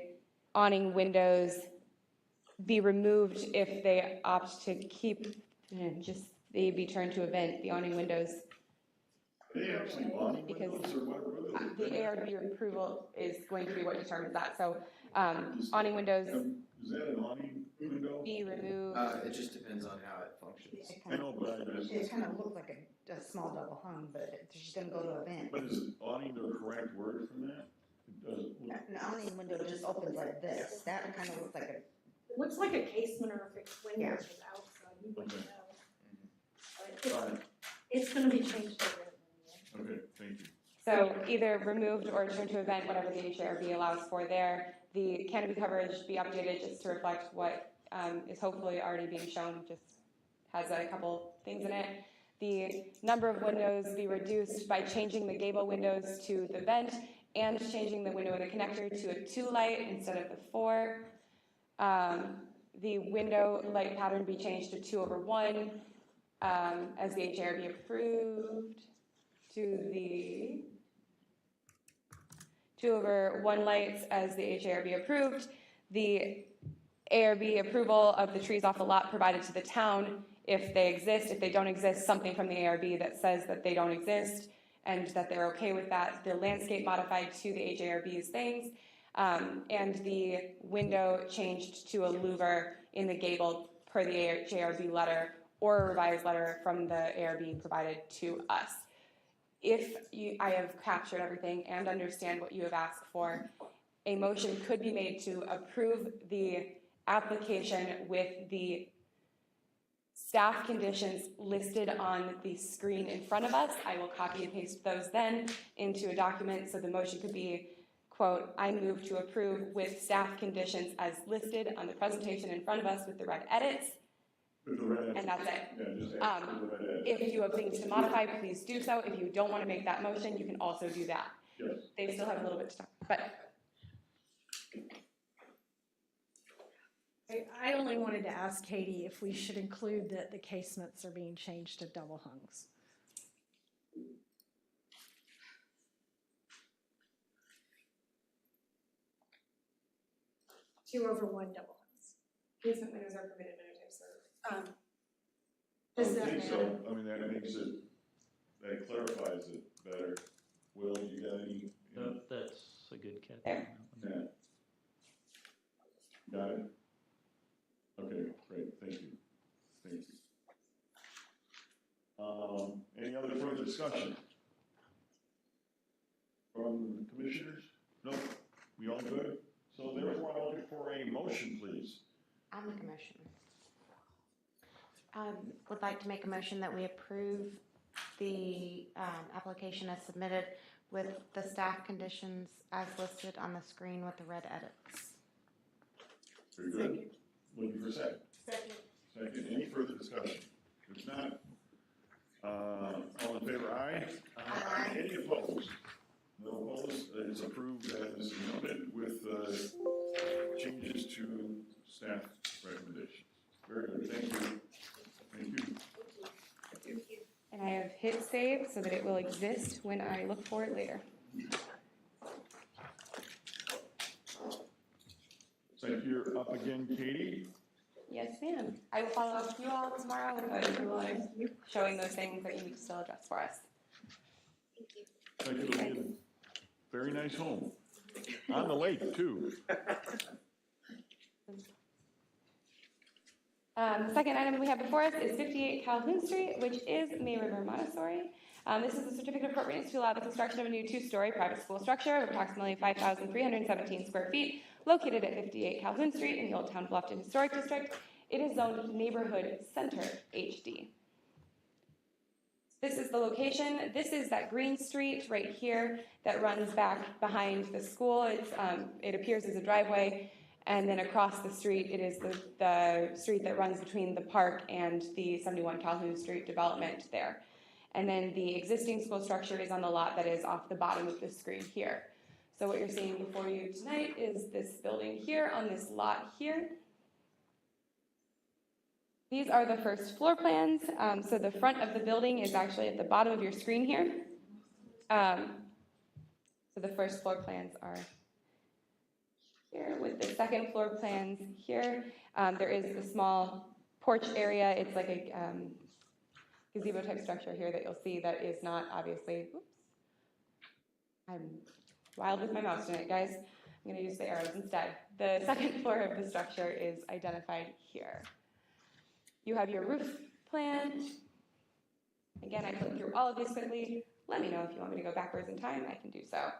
awning windows be removed if they opt to keep, they be turned to a vent, the awning windows. They actually awning Because windows or what are the ARB approval is going to be what determines that. So awning windows Is that an awning window? be removed. It just depends on how it functions. I know, but It kind of looked like a small double hung, but she's gonna go to a vent. but is awning the correct word from that? It does look. An awning window just opens like this. That kind of looks like a, It looks like a casement or a fixed window Yeah. to the outside, you wouldn't Okay. know. All right, It's gonna be changed over. okay, thank you. So either removed or turned to a vent, whatever the HRB allows for there. The canopy coverage be updated just to reflect what is hopefully already being shown, just has a couple things in it. The number of windows be reduced by changing the gable windows to the vent and changing the window in the connector to a 2 light instead of the 4. The window light pattern be changed to 2/1 as the HRB approved to the 2/1 lights as the HARB approved. The ARB approval of the trees off the lot provided to the town if they exist. If they don't exist, something from the ARB that says that they don't exist and that they're okay with that. The landscape modified to the HARB's things. And the window changed to a louver in the gable per the HARB letter or a revised letter from the ARB provided to us. I have captured everything and understand what you have asked for, a motion could be made to approve the application with the staff conditions listed on the screen in front of us. I will copy and paste those then into a document, so the motion could be, quote, I move to approve with staff conditions as listed on the presentation in front of us with the red edits, With the red. and that's it. Yeah, just add the red edit. If you have things to modify, please do so. If you don't want to make that motion, you can also do that. Yes. They still have a little bit to talk, but I only wanted to ask Katie if we should include that the casements are being changed to double hungs. Two over one double hungs. Casement windows are permitted in other types of, I Does would that think matter? so. I mean, that makes it, that clarifies it better. Will, you got any? That's a good catch. There. Yeah. Got it? Okay, great, thank you. Thank you. Any other further discussion? From commissioners? No? We all good? So therefore, I'm looking for a motion, please. I'll make a motion. Would like to make a motion that we approve the application as submitted with the staff conditions as listed on the screen with the red edits. Very good. Looking for a second. Second. Second, any further discussion? If not, all in favor, aye? Aye. Any opposed? No opposed, it's approved as noted with changes to staff recommendations. Very good, thank you. Thank you. and I have hit save so that it will exist when I look for it later. So if you're up again, Katie, Yes, ma'am. I will follow up with you all tomorrow with showing those things that you need to still address for us. thank you, Lillian. Very nice home. On the lake, too. The second item we have before us is 58 Calhoun Street, which is May River Montessori. This is a certificate of appropriateness to allow the construction of a new 2-story private school structure of approximately 5,317 square feet located at 58 Calhoun Street in the Old Town Bluffton Historic District. It is zoned Neighborhood Center HD. This is the location. This is that green street right here that runs back behind the school. It appears as a driveway. And then across the street, it is the street that runs between the park and the 71 Calhoun Street development there. And then the existing school structure is on the lot that is off the bottom of the screen here. So what you're seeing before you tonight is this building here on this lot here. These are the first floor plans. So the front of the building is actually at the bottom of your screen here. So the first floor plans are here with the second floor plans here. There is the small porch area. It's like a gazebo type structure here that you'll see that is not obviously, oops, I'm wild with my mouse tonight, guys. I'm going to use the arrows instead. The second floor of the structure is identified here. You have your roof plan. Again, I flipped through all of these quickly. Let me know if you want me to go backwards in time, I can do so.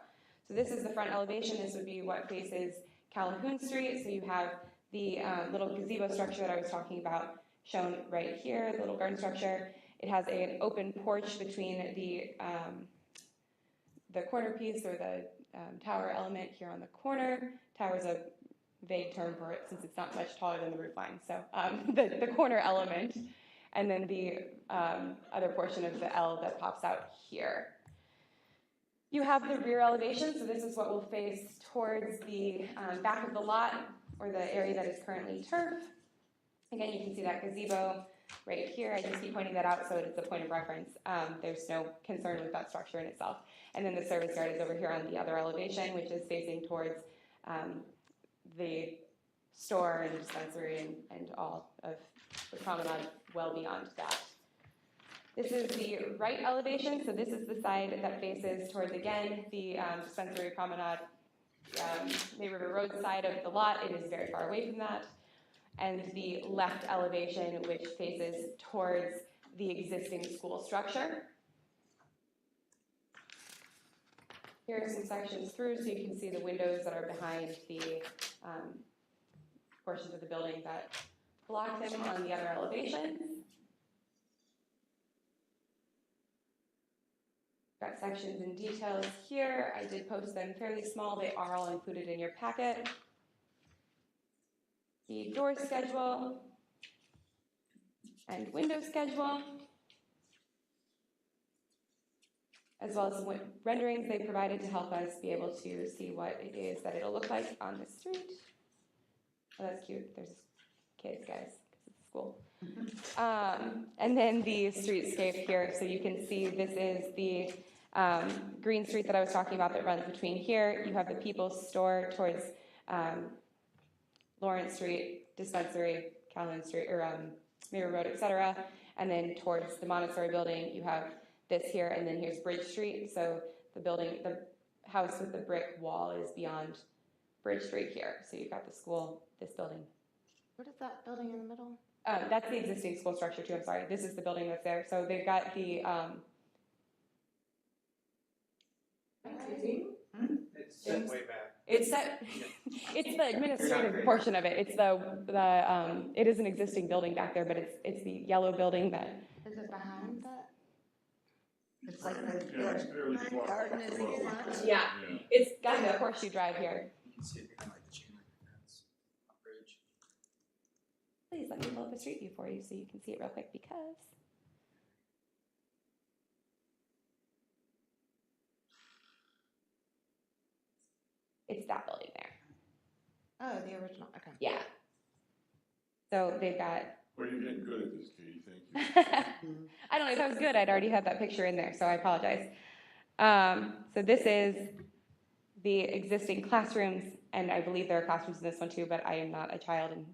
So this is the front elevation. This would be what faces Calhoun Street. So you have the little gazebo structure that I was talking about shown right here, the little garden structure. It has an open porch between the corner piece or the tower element here on the corner. Tower is a vague term for it since it's not much taller than the roof line. So the corner element, and then the other portion of the L that pops out here. You have the rear elevation, so this is what will face towards the back of the lot or the area that is currently turf. Again, you can see that gazebo right here. I just keep pointing that out so it's a point of reference. There's no concern with that structure in itself. And then the service yard is over here on the other elevation, which is facing towards the store and dispensary and all of the promenade well beyond that. This is the right elevation, so this is the side that faces towards, again, the dispensary promenade, May River Road side of the lot. It is very far away from that. And the left elevation, which faces towards the existing school structure. Here are some sections through so you can see the windows that are behind the portions of the building that block them on the other elevations. Got sections and details here. I did post them fairly small. They are all included in your packet. The door schedule and window schedule, as well as some renderings they provided to help us be able to see what it is that it'll look like on the street. Oh, that's cute. There's kids, guys, because it's school. And then the streetscape here, so you can see this is the green street that I was talking about that runs between here. You have the People's Store towards Lawrence Street, Dispensary, Calhoun Street, or Mirror Road, etc. And then towards the Montessori building, you have this here, and then here's Bridge Street. So the building, the house with the brick wall is beyond Bridge Street here. So you've got the school, this building. What is that building in the middle? That's the existing school structure too, I'm sorry. This is the building that's there. So they've got the, It's set way back. it's set, it's the administrative portion of it. It's it is an existing building back there, but it's the yellow building that. Is it behind that? It's like Yeah, it's fairly far. garden is in front. Yeah, it's got the horseshoe drive here. You can see it behind like the chain link fence on bridge. Please let me pull up the street view for you so you can see it real quick because. It's that building there. Oh, the original, okay. Yeah. So they've got. Well, you're getting good at this, Katie, thank you. I don't know if that was good. I'd already had that picture in there, so I apologize. So this is the existing classrooms, and I believe there are classrooms in this one too, but I am not a child, and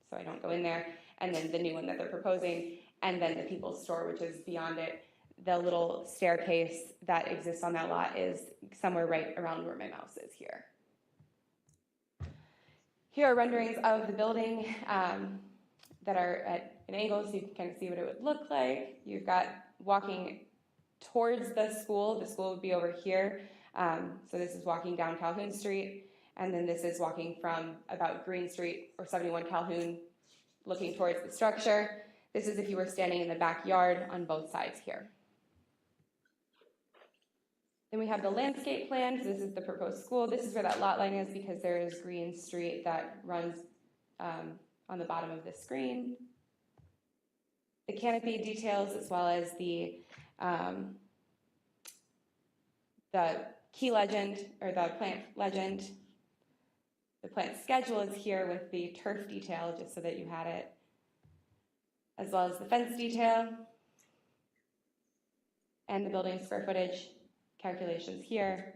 so I don't go in there. And then the new one that they're proposing, and then the People's Store, which is beyond it. The little staircase that exists on that lot is somewhere right around where my mouse is here. Here are renderings of the building that are at an angle, so you can kind of see what it would look like. You've got walking towards the school. The school would be over here. So this is walking down Calhoun Street, and then this is walking from about Green Street or 71 Calhoun, looking towards the structure. This is if you were standing in the backyard on both sides here. Then we have the landscape plan. So this is the proposed school. This is where that lot line is because there is Green Street that runs on the bottom of the screen. The canopy details as well as the key legend or the plant legend. The plant schedule is here with the turf detail just so that you had it. as well as the fence detail and the building square footage calculations here.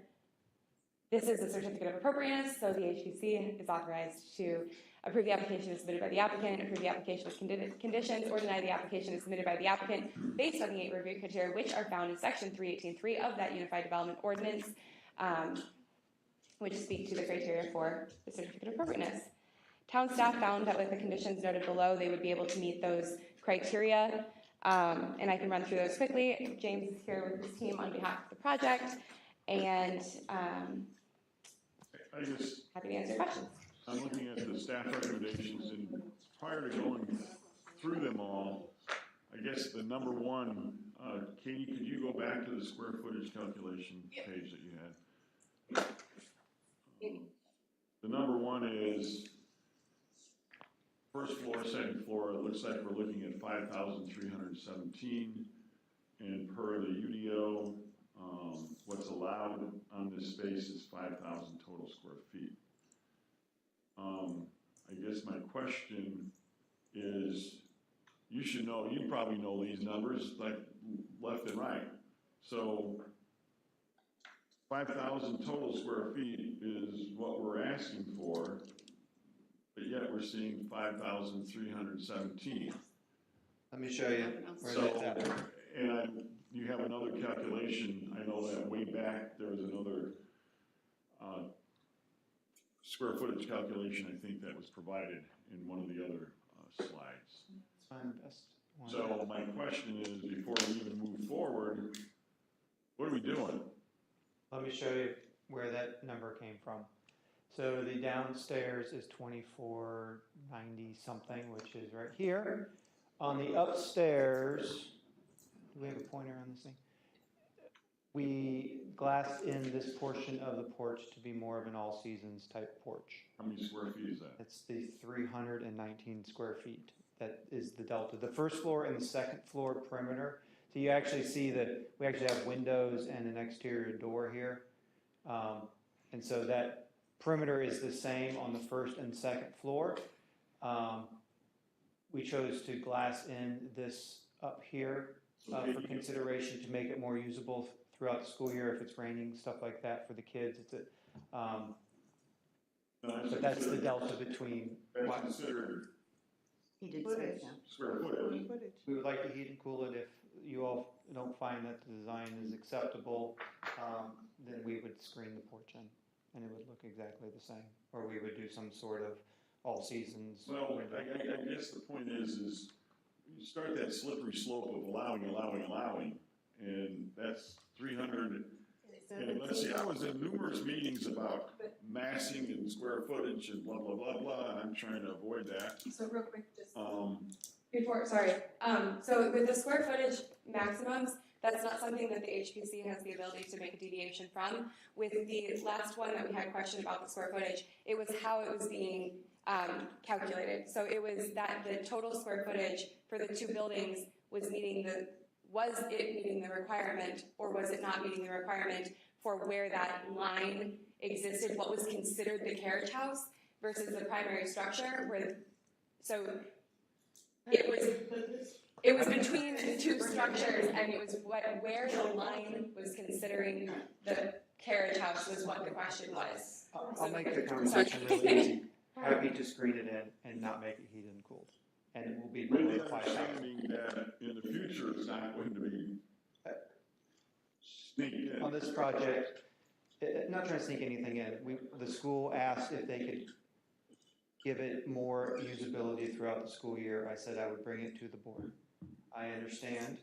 This is the certificate of appropriateness, so the HPC is authorized to approve the application as submitted by the applicant, approve the application with conditions, or deny the application as submitted by the applicant based on the 8 review criteria which are found in section 318.3 of that Unified Development Ordinance, which speak to the criteria for the certificate of appropriateness. Town staff found that with the conditions noted below, they would be able to meet those criteria, and I can run through those quickly. James is here with his team on behalf of the project, and I just, happy to answer questions. I'm looking at the staff recommendations, and prior to going through them all, I guess the number one, Katie, could you go back to the square footage calculation page that you had? The number one is first floor, second floor. It looks like we're looking at 5,317, and per the UDO, what's allowed on this space is 5,000 total square feet. I guess my question is, you should know, you probably know these numbers like left and right. So 5,000 total square feet is what we're asking for, but yet we're seeing 5,317. Let me show you where So, that's at. and you have another calculation. I know that way back there was another square footage calculation, I think, that was provided in one of the other slides. Let's find the best one. So my question is, before we even move forward, what are we doing? Let me show you where that number came from. So the downstairs is 2490 something, which is right here. On the upstairs, do we have a pointer on this thing? We glassed in this portion of the porch to be more of an all seasons type porch. How many square feet is that? It's the 319 square feet. That is the delta. The first floor and the second floor perimeter. So you actually see that we actually have windows and an exterior door here. And so that perimeter is the same on the first and second floor. We chose to glass in this up here for consideration to make it more usable throughout the school year if it's raining, stuff like that for the kids. It's but that's the delta between That's considered He did say so. square footage. we would like to heat and cool it. If you all don't find that the design is acceptable, then we would screen the porch in and it would look exactly the same. Or we would do some sort of all seasons. Well, I guess the point is you start that slippery slope of allowing, and that's 300. And let's see, I was in numerous meetings about massing and square footage and blah, blah, blah, blah, and I'm trying to avoid that. So real quick, just before, sorry. So with the square footage maximums, that's not something that the HPC has the ability to make a deviation from. With the last one that we had a question about the square footage, it was how it was being calculated. So it was that the total square footage for the two buildings was meeting the requirement, or was it not meeting the requirement for where that line existed, what was considered the carriage house versus the primary structure, so it was between the two structures, and it was where the line was considering the carriage house was what the question was. I'll make the conversation really easy. Happy to screen it in and not make it heated and cooled. And it will be With really the 5,000. understanding that in the future, it's not going to be sneaked in. On this project, not trying to sneak anything in, the school asked if they could give it more usability throughout the school year. I said I would bring it to the board. I understand.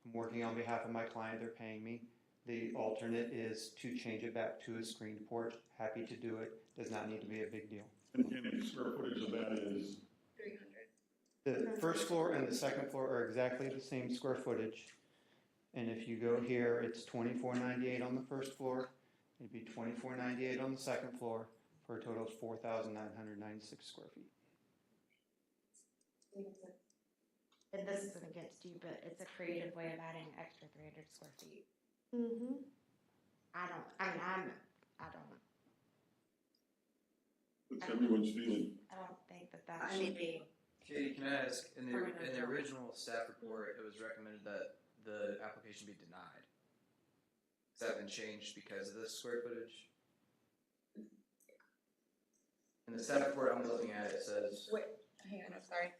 I'm working on behalf of my client, they're paying me. The alternate is to change it back to a screened porch. Happy to do it, does not need to be a big deal. And the square footage of that is 300. The first floor and the second floor are exactly the same square footage. And if you go here, it's 2498 on the first floor, it'd be 2498 on the second floor, for a total of 4,996 square feet. And this isn't against you, but it's a creative way of adding extra 300 square feet. Mm-hmm. I don't, what's everyone's feeling. I don't think that should be Katie, can I ask, in the original staff report, it was recommended that the application be denied. Has that been changed because of the square footage? In the staff report I'm looking at, it says, Wait, hang on, I'm sorry.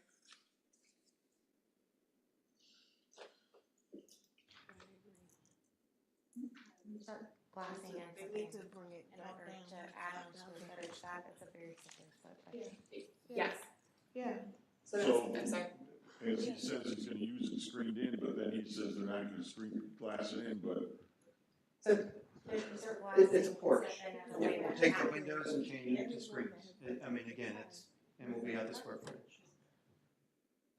Start glassing in They something need to bring it in back order down. to add on square footage, that is a very severe setback. Yes. Yeah. So that's, So- I'm sorry. As he says he's gonna use it screened in, but then he says they're not gonna screen glass it in, but It's a porch. We'll take the windows and change it to screens. I mean, again, and we'll be at the square footage.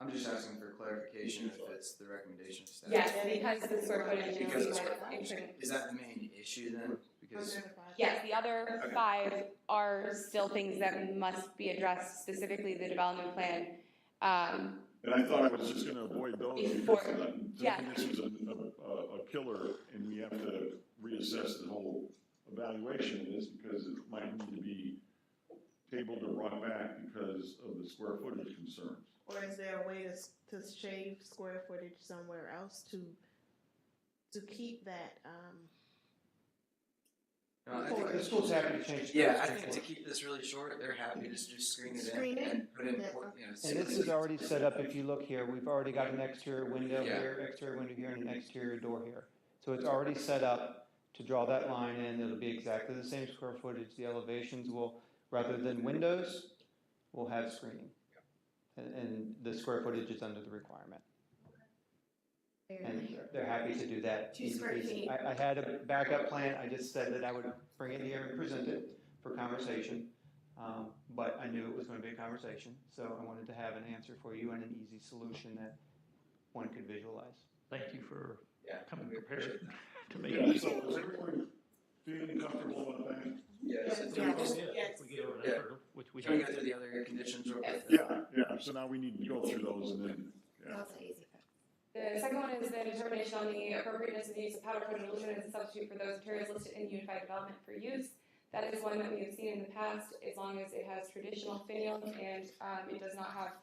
I'm just asking for clarification if it's the recommendation of staff. Yes, because the square footage Because is of square included. Is that the main issue then? Because, Yes, the other 5 are still things that must be addressed, specifically the development plan. and I thought I was just gonna avoid those Before- because to yeah. me this was a killer and we have to reassess the whole evaluation of this because it might need to be tabled or brought back because of the square footage concerns. Or is there a way to shave square footage somewhere else to keep that, no, I think The school's happy to change. yeah, I think to keep this really short, they're happy to just screen it Screen in it. and put in, Yeah. And this is already set up, if you look here, we've already got an exterior window Yeah. here, exterior window here, and an exterior door here. So it's already set up to draw that line in, it'll be exactly the same square footage, the elevations will, rather than windows, will have screening. And the square footage is under the requirement. And they're happy to do that. 2 square feet. I had a backup plan, I just said that I would bring it here and present it for conversation. But I knew it was gonna be a conversation, so I wanted to have an answer for you and an easy solution that one could visualize. Thank you for Yeah. coming prepared to make Yeah, it. so is everyone feeling comfortable about that? Yes. If we get over that Yeah. hurdle, which we Can we have. go through the other conditions real quick? Yeah, so now we need to go through those and then, yeah. That's an easy fix. The second one is the determination on the appropriateness of the use of powder coated aluminum as a substitute for those materials listed in Unified Development for Use. That is one that we have seen in the past, as long as it has traditional finials and it does not have,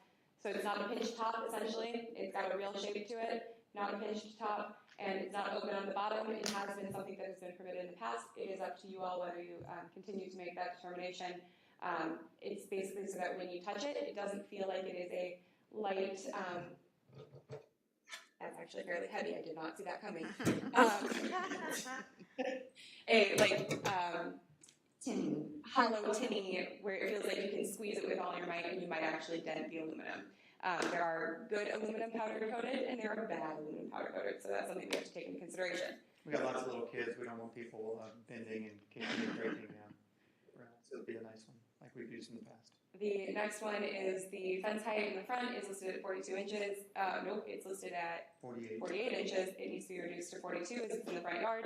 so it's not a pinched top essentially, it's got a real shape to it, not a pinched top, and it's not open on the bottom. It has been something that has been permitted in the past. It is up to you all whether you continue to make that determination. It's basically so that when you touch it, it doesn't feel like it is a light, that's actually fairly heavy, I did not see that coming. Hollow tinny, where it feels like you can squeeze it with all your might and you might actually dent the aluminum. There are good aluminum powder coated and there are bad aluminum powder coated, so that's something we have to take into consideration. We got lots of little kids, we don't want people bending and kicking and breaking now. So it'll be a nice one, like we've used in the past. The next one is the fence height in the front is listed at 42 inches. Nope, it's listed at 48. 48 inches. It needs to be reduced to 42 as it's in the front yard.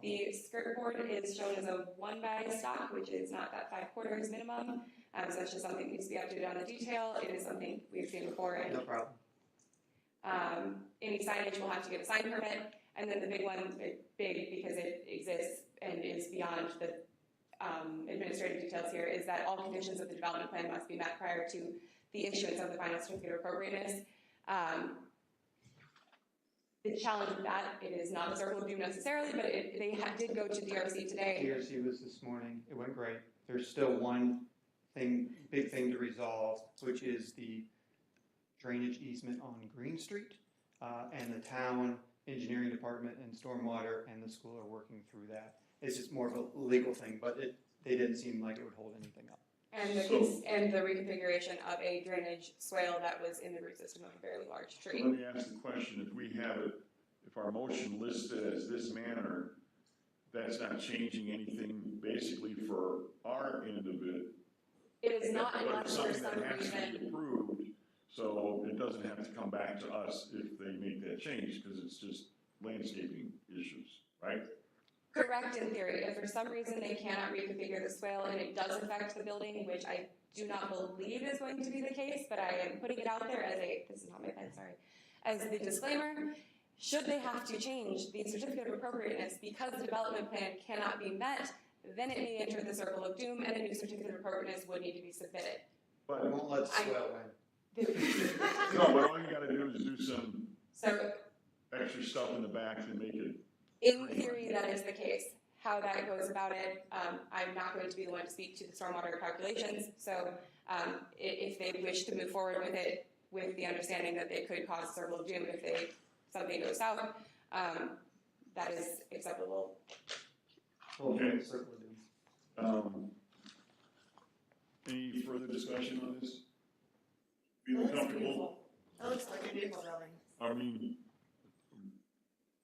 The skirt board is shown as a 1x stock, which is not that 5/4 minimum. So it's just something that needs to be updated on the detail. It is something we've seen before. And No problem. any signage will have to get a sign permit. And then the big one, big because it exists and is beyond the administrative details here, is that all conditions of the development plan must be met prior to the issuance of the final certificate of appropriateness. The challenge with that, it is not a circle of doom necessarily, but they did go to DRC today. DRC was this morning, it went great. There's still one thing, big thing to resolve, which is the drainage easement on Green Street. And the town engineering department and stormwater and the school are working through that. It's just more of a legal thing, but they didn't seem like it would hold anything up. And the reconfiguration of a drainage swale that was in the root system of a fairly large So tree. let me ask the question, if we have it, if our motion listed as this manner, that's not changing anything basically for our end of it. It is not But unless it's for something some that has to be reason, approved, so it doesn't have to come back to us if they make that change, because it's just landscaping issues, right? correct in theory, if for some reason they cannot reconfigure the swale and it does affect the building, which I do not believe is going to be the case, but I am putting it out there as this is not my pen, sorry, as the disclaimer, should they have to change the certificate of appropriateness because the development plan cannot be met, then it may enter the circle of doom and a new certificate of appropriateness would need to be submitted. But it won't let the swell in. No, but all you gotta do is do some So extra stuff in the back to make it. in theory, that is the case. How that goes about it, I'm not going to be the one to speak to the stormwater calculations. So if they wish to move forward with it, with the understanding that they could cause circle of doom if something goes south, that is acceptable. Okay. Circle of doom. Any further discussion on this? Feel comfortable? It looks like a beautiful building. I mean,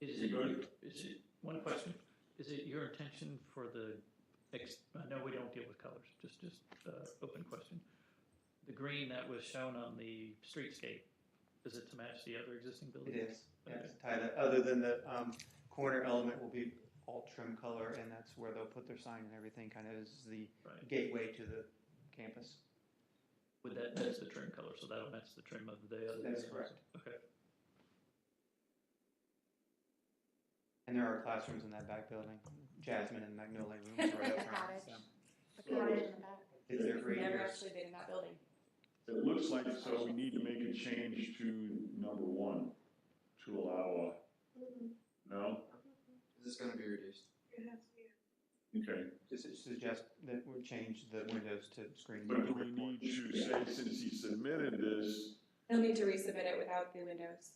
Is You good? it, one question, is it your intention for I know we don't deal with colors, just open question. The green that was shown on the streetscape, is it to match the other existing It buildings? is, yeah, it's tied up, other than the corner element will be all trim color, and that's where they'll put their sign and everything, kind of is the Right. gateway to the campus. That's the trim color, so that'll match the trim of the other. That's correct. Okay. And there are classrooms in that back building, Jasmine and Magnolia rooms right up The front. cottage. So The cottage in the back. it's there for 8 Never years. actually been in that building. it looks like, so we need to make a change to number 1 to allow no? Is this gonna be reduced? Okay. Just suggest that we change the windows to screen. But do we need to say, since he submitted this, They'll need to resubmit it without the windows.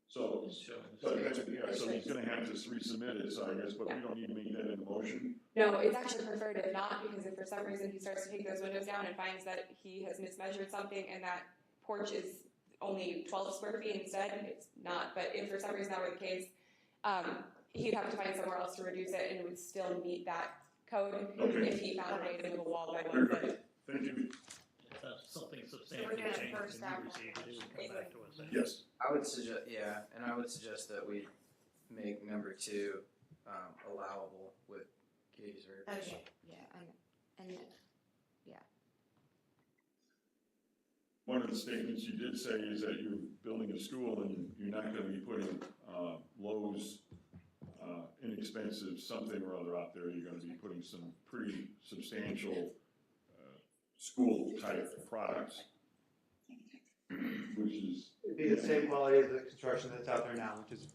so, It's showing the so, street. yeah, so he's gonna have to resubmit it, so I guess, but we don't need to make that in a motion? No, it's actually preferred if not, because if for some reason he starts to take those windows down and finds that he has mismeasured something and that porch is only 12 square feet instead, it's not. But if for some reason that were the case, he'd have to find somewhere else to reduce it and it would still meet that code Okay. if he found a way to move a wall by Very 1 foot. good. Thank you. If something we're substantially doing it changes first and you after. receive it, it would come back to us. Yes. I would suggest that we make number 2 allowable with Katie's verbiage. Okay, yeah, and One of the statements you did say is that you're building a school and you're not gonna be putting, Lowe's, inexpensive something or other out there. You're gonna be putting some pretty substantial, school-type products, which is, It'd be the same quality as the construction that's out there now, which is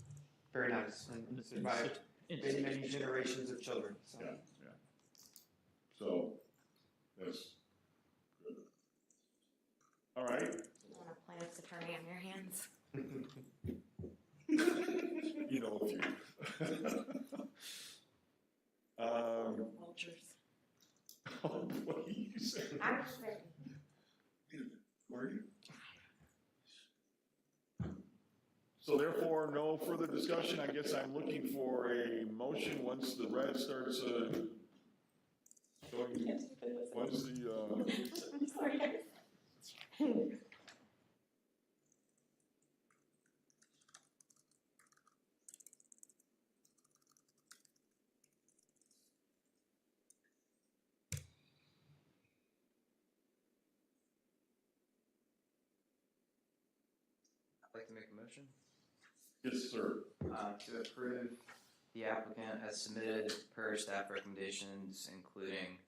very nice and survived many, many generations of children, so. yeah, yeah. So, that's good. All right. you want a plaintiff's attorney on your hands. You know, if you. Vultures. What do you say? I'm just ready. Were you? So therefore, no further discussion. I guess I'm looking for a motion once the red starts, showing, once the, I'm sorry, guys. I'd like to make a motion yes, sir. to approve the applicant as submitted per staff recommendations, including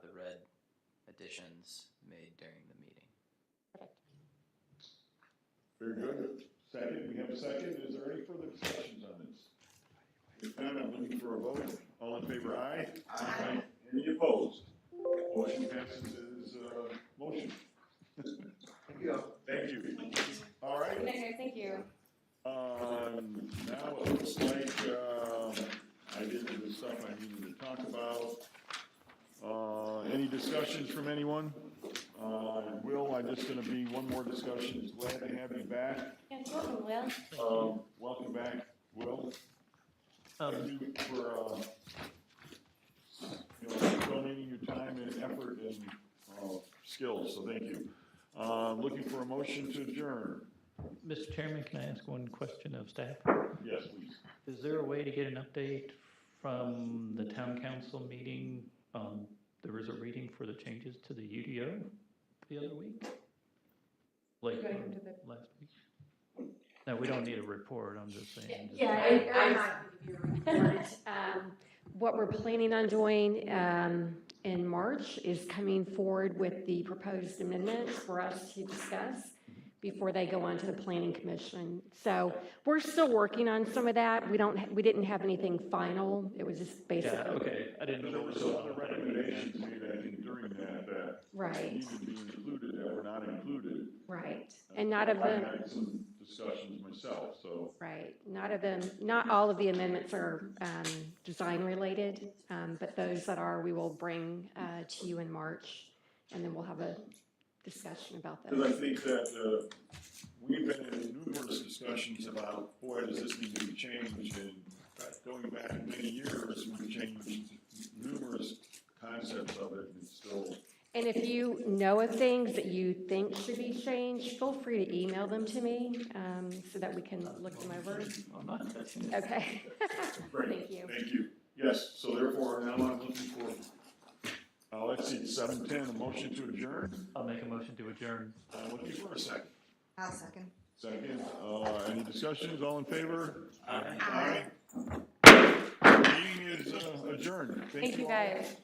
the red additions made during the meeting. Very good. Second, we have a second. Is there any further discussions on this? If not, I'm looking for a vote. All in favor, aye? Aye. Any opposed? Motion passes as, motion. Thank you. Thank you. All right. Good night, guys. Thank you. Now it looks like, I did the stuff I needed to talk about. Any discussions from anyone? Will, I'm just gonna be one more discussion. Glad to have you back. Yes, welcome, Will. Welcome back, Will. Thank you for, donating your time and effort and, skills, so thank you. Looking for a motion to adjourn. Mr. Chairman, can I ask one question of staff? Yes, please. Is there a way to get an update from the town council meeting? There was a reading for the changes to the UDO the other week? Like, Going into the- last week? No, we don't need a report, I'm just saying. Yeah, I'm not giving you a report. what we're planning on doing in March is coming forward with the proposed amendments for us to discuss before they go on to the Planning Commission. So we're still working on some of that. We didn't have anything final. It was just basically. Yeah, okay, I didn't know There there were was some a other recommendations made, I think, during that Right. needed to be included that were not included. Right. And not of I them. had some discussions myself, so. Right, not all of the amendments are design related, but those that are, we will bring to you in March, and then we'll have a discussion about Because I those. think that we've been in numerous discussions about, boy, does this need to be changed, and going back many years, we've changed numerous concepts of it, and it's still. And if you know of things that you think should be changed, feel free to email them to me, so that we can look them over. I'm not touching it. Okay. Great. Thank you. Thank you. Yes, so therefore, now I'm looking for, let's see, 7:10, a motion to adjourn. I'll make a motion to adjourn. Looking for a second. I'll second. Second, any discussions, all in favor? Aye. Aye. Meeting is adjourned. Thank you, all. guys.